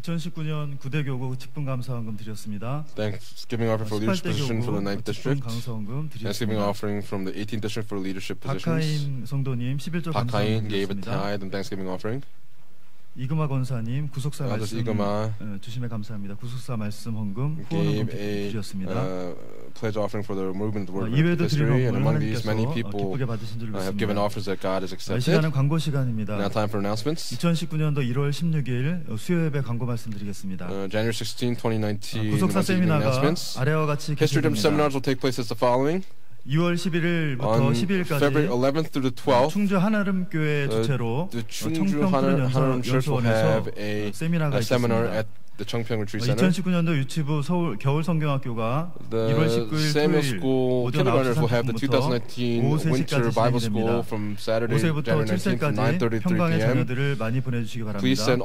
(2019년) 9대 교구 직분 감사헌금 드렸습니다. Thanksgiving offering for leadership position for the 9th district. Thanksgiving offering from the 18th district for leadership positions. 박하인 성도님 11조 박하인 감사헌금 gave a 드렸습니다. tithe and Thanksgiving offering. 이금아 권사님 구속사 말씀 주심에 감사합니다. 구속사 말씀 헌금 후원헌금 드렸습니다. Pledge offering for the movement of the word of history, and among these many people have given offers that God has accepted. 시간은 광고 시간입니다. Now time for announcements. 2019년도 1월 16일 수요예배 광고 말씀드리겠습니다. January 16, 2019. 구속사 세미나가 아래와 같이 History seminars will take place as the following. 2월 11일부터 12일까지 충주 한아름교회 주최로 청평푸른연수원에서 세미나가 있습니다. The Chongpyeong Retreat Center. 2019년도 유치부 서울 겨울 성경학교가 1월 19일 토요일 오전 9시 30분부터 오후 3시까지 진행됩니다. 5세부터 7세까지 평강의 자녀들을 많이 보내주시기 바랍니다.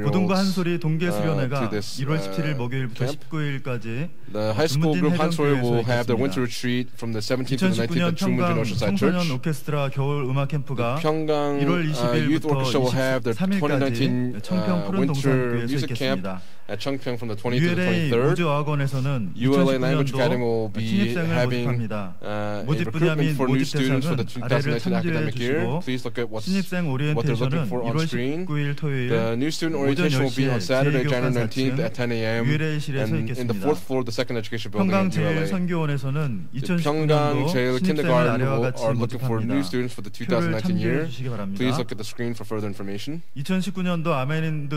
고등부 한솔이 동계수련회가 1월 17일 목요일부터 19일까지 The high school group Hansoil will have their winter retreat from the 17th to the 19th at Chungmun Oceanside Church. 청소년 오케스트라 겨울 음악 캠프가 Pyongyang 1월 20일부터 23일까지 청평 푸른 동산교회에서 있겠습니다. 하겠습니다. At Chungpyeong from the 20th to the ULA 23rd. 모주어학원에서는 ULA Language Academy will 2019년도 be 신입생을 having 모집합니다. a 모집 분야 및 recruitment for new 모집 students for the 대상은 아래를 2019 참조해 academic year. 주시고 Please look at what 신입생 they're looking 오리엔테이션은 for on 1월 screen. 19일 토요일 The new student 오전 orientation will be 10시에 on Saturday, January 19th 제2교과 at 10 a.m. ULA실에서 and in the 있겠습니다. fourth floor of the second education building 평강 at ULA. 제일선교원에서는 The Pyeonggang 2019년도 Jail 신입생을 Kindergarten 아래와 같이 are looking for new 모집합니다. students for the 표를 2019 참조해 year. 주시기 바랍니다. Please look at the screen for further information. 2019년도 아멘윈드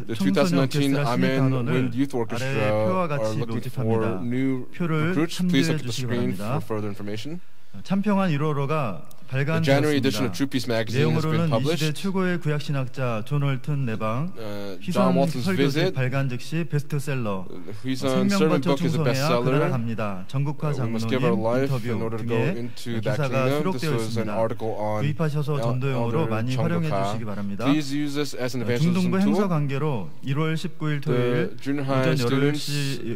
The 청소년 2019 오케스트라 Amen 신입단원을 Wind Youth 아래 Orchestra 표와 are 같이 looking for 모집합니다. new 표를 recruits. Please 참조해 look at the 주시기 screen 바랍니다. for further information. 참평한 1호로가 The January edition of 발간되었습니다. True Peace magazine has been 내용으로는 이 published. 시대 최고의 구약신학자 존 월튼 내방 John 희선 Walton's 설교집 visit. 발간 즉시 베스트셀러 Hwisun servant 생명받쳐 book is a 충성해야 그나라 bestseller. 갑니다. 전국화 We must give our 장로님 life in 인터뷰 order to go 등의 into that 기사가 kingdom. This 수록되어 was an 있습니다. article on 구입하셔서 전도용으로 Elder 많이 활용해 Chungkwa. 주시기 바랍니다. Please use this as an evangelism 중등부 행사 tool. 관계로 1월 19일 토요일 The junior high 오전 students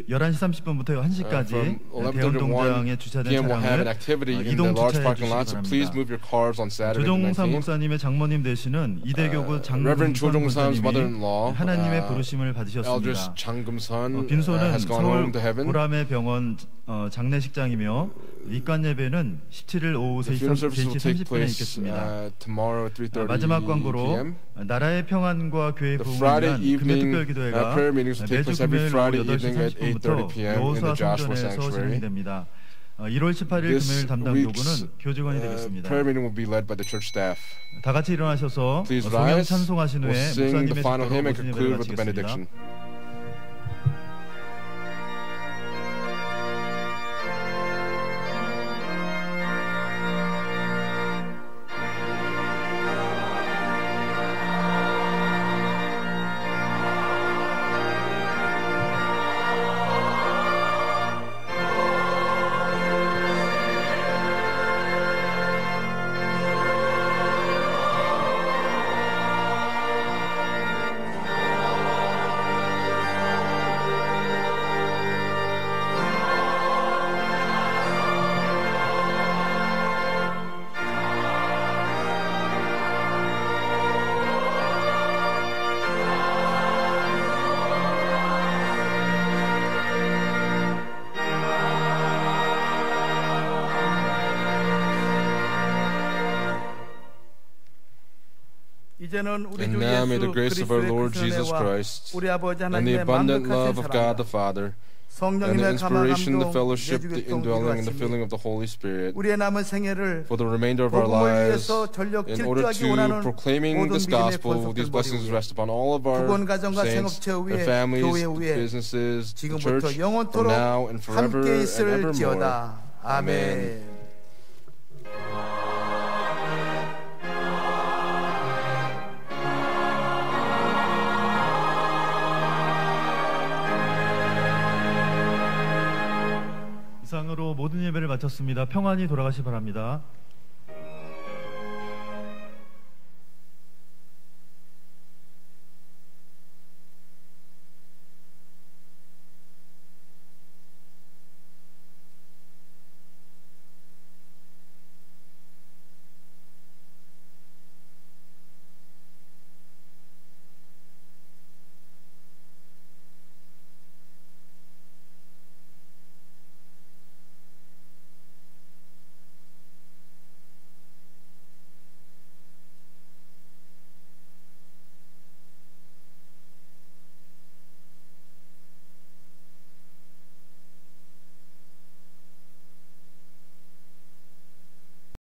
11시 30분부터 1시까지 from 11:30 대운동장에 to 주차된 1 p.m. will have an 차량을 activity in the 이동 large 주차해 parking 주시기 lot. So please 바랍니다. move your cars on Saturday the 조종삼 19th. 목사님의 장모님 되시는 이대교구 Reverend 장금선 조종삼's 목사님이 mother-in-law, 하나님의 부르심을 Eldris 받으셨습니다. 장금선 빈소는 has gone 서울 home to heaven. 보람의 병원 장례식장이며 입관 예배는 17일 오후 The 3시 funeral service will take 30분에 place 있겠습니다. tomorrow at 3:30 마지막 광고로 p.m. 나라의 평안과 교회 The 부흥을 Friday 위한 금요 evening 특별 기도회가 prayer meetings will take 매주 place every 금요일 Friday 오후 8시 evening at 8:30 p.m. in 여호수아 the Joshua 성전에서 Sanctuary. 진행됩니다. 1월 18일 This 금요일 담당 week's 교구는 교직원이 되겠습니다. prayer meeting will be led by the church staff. 다 같이 일어나셔서 Please 성령 rise. 찬송하신 We'll 후에 sing the 목사님의 final hymn 축도로 and 모든 예배를 conclude with the 마치겠습니다. benediction. And now may the grace of our Lord Jesus Christ and the abundant love of God the Father and the inspiration, the fellowship, the indwelling, and the filling of the Holy Spirit for the remainder of our lives, in order to proclaiming this gospel, these blessings rest upon all of our saints, their families, businesses, the church, from now and forever and evermore. Amen. 이상으로 모든 예배를 마쳤습니다. 평안히 돌아가시 바랍니다.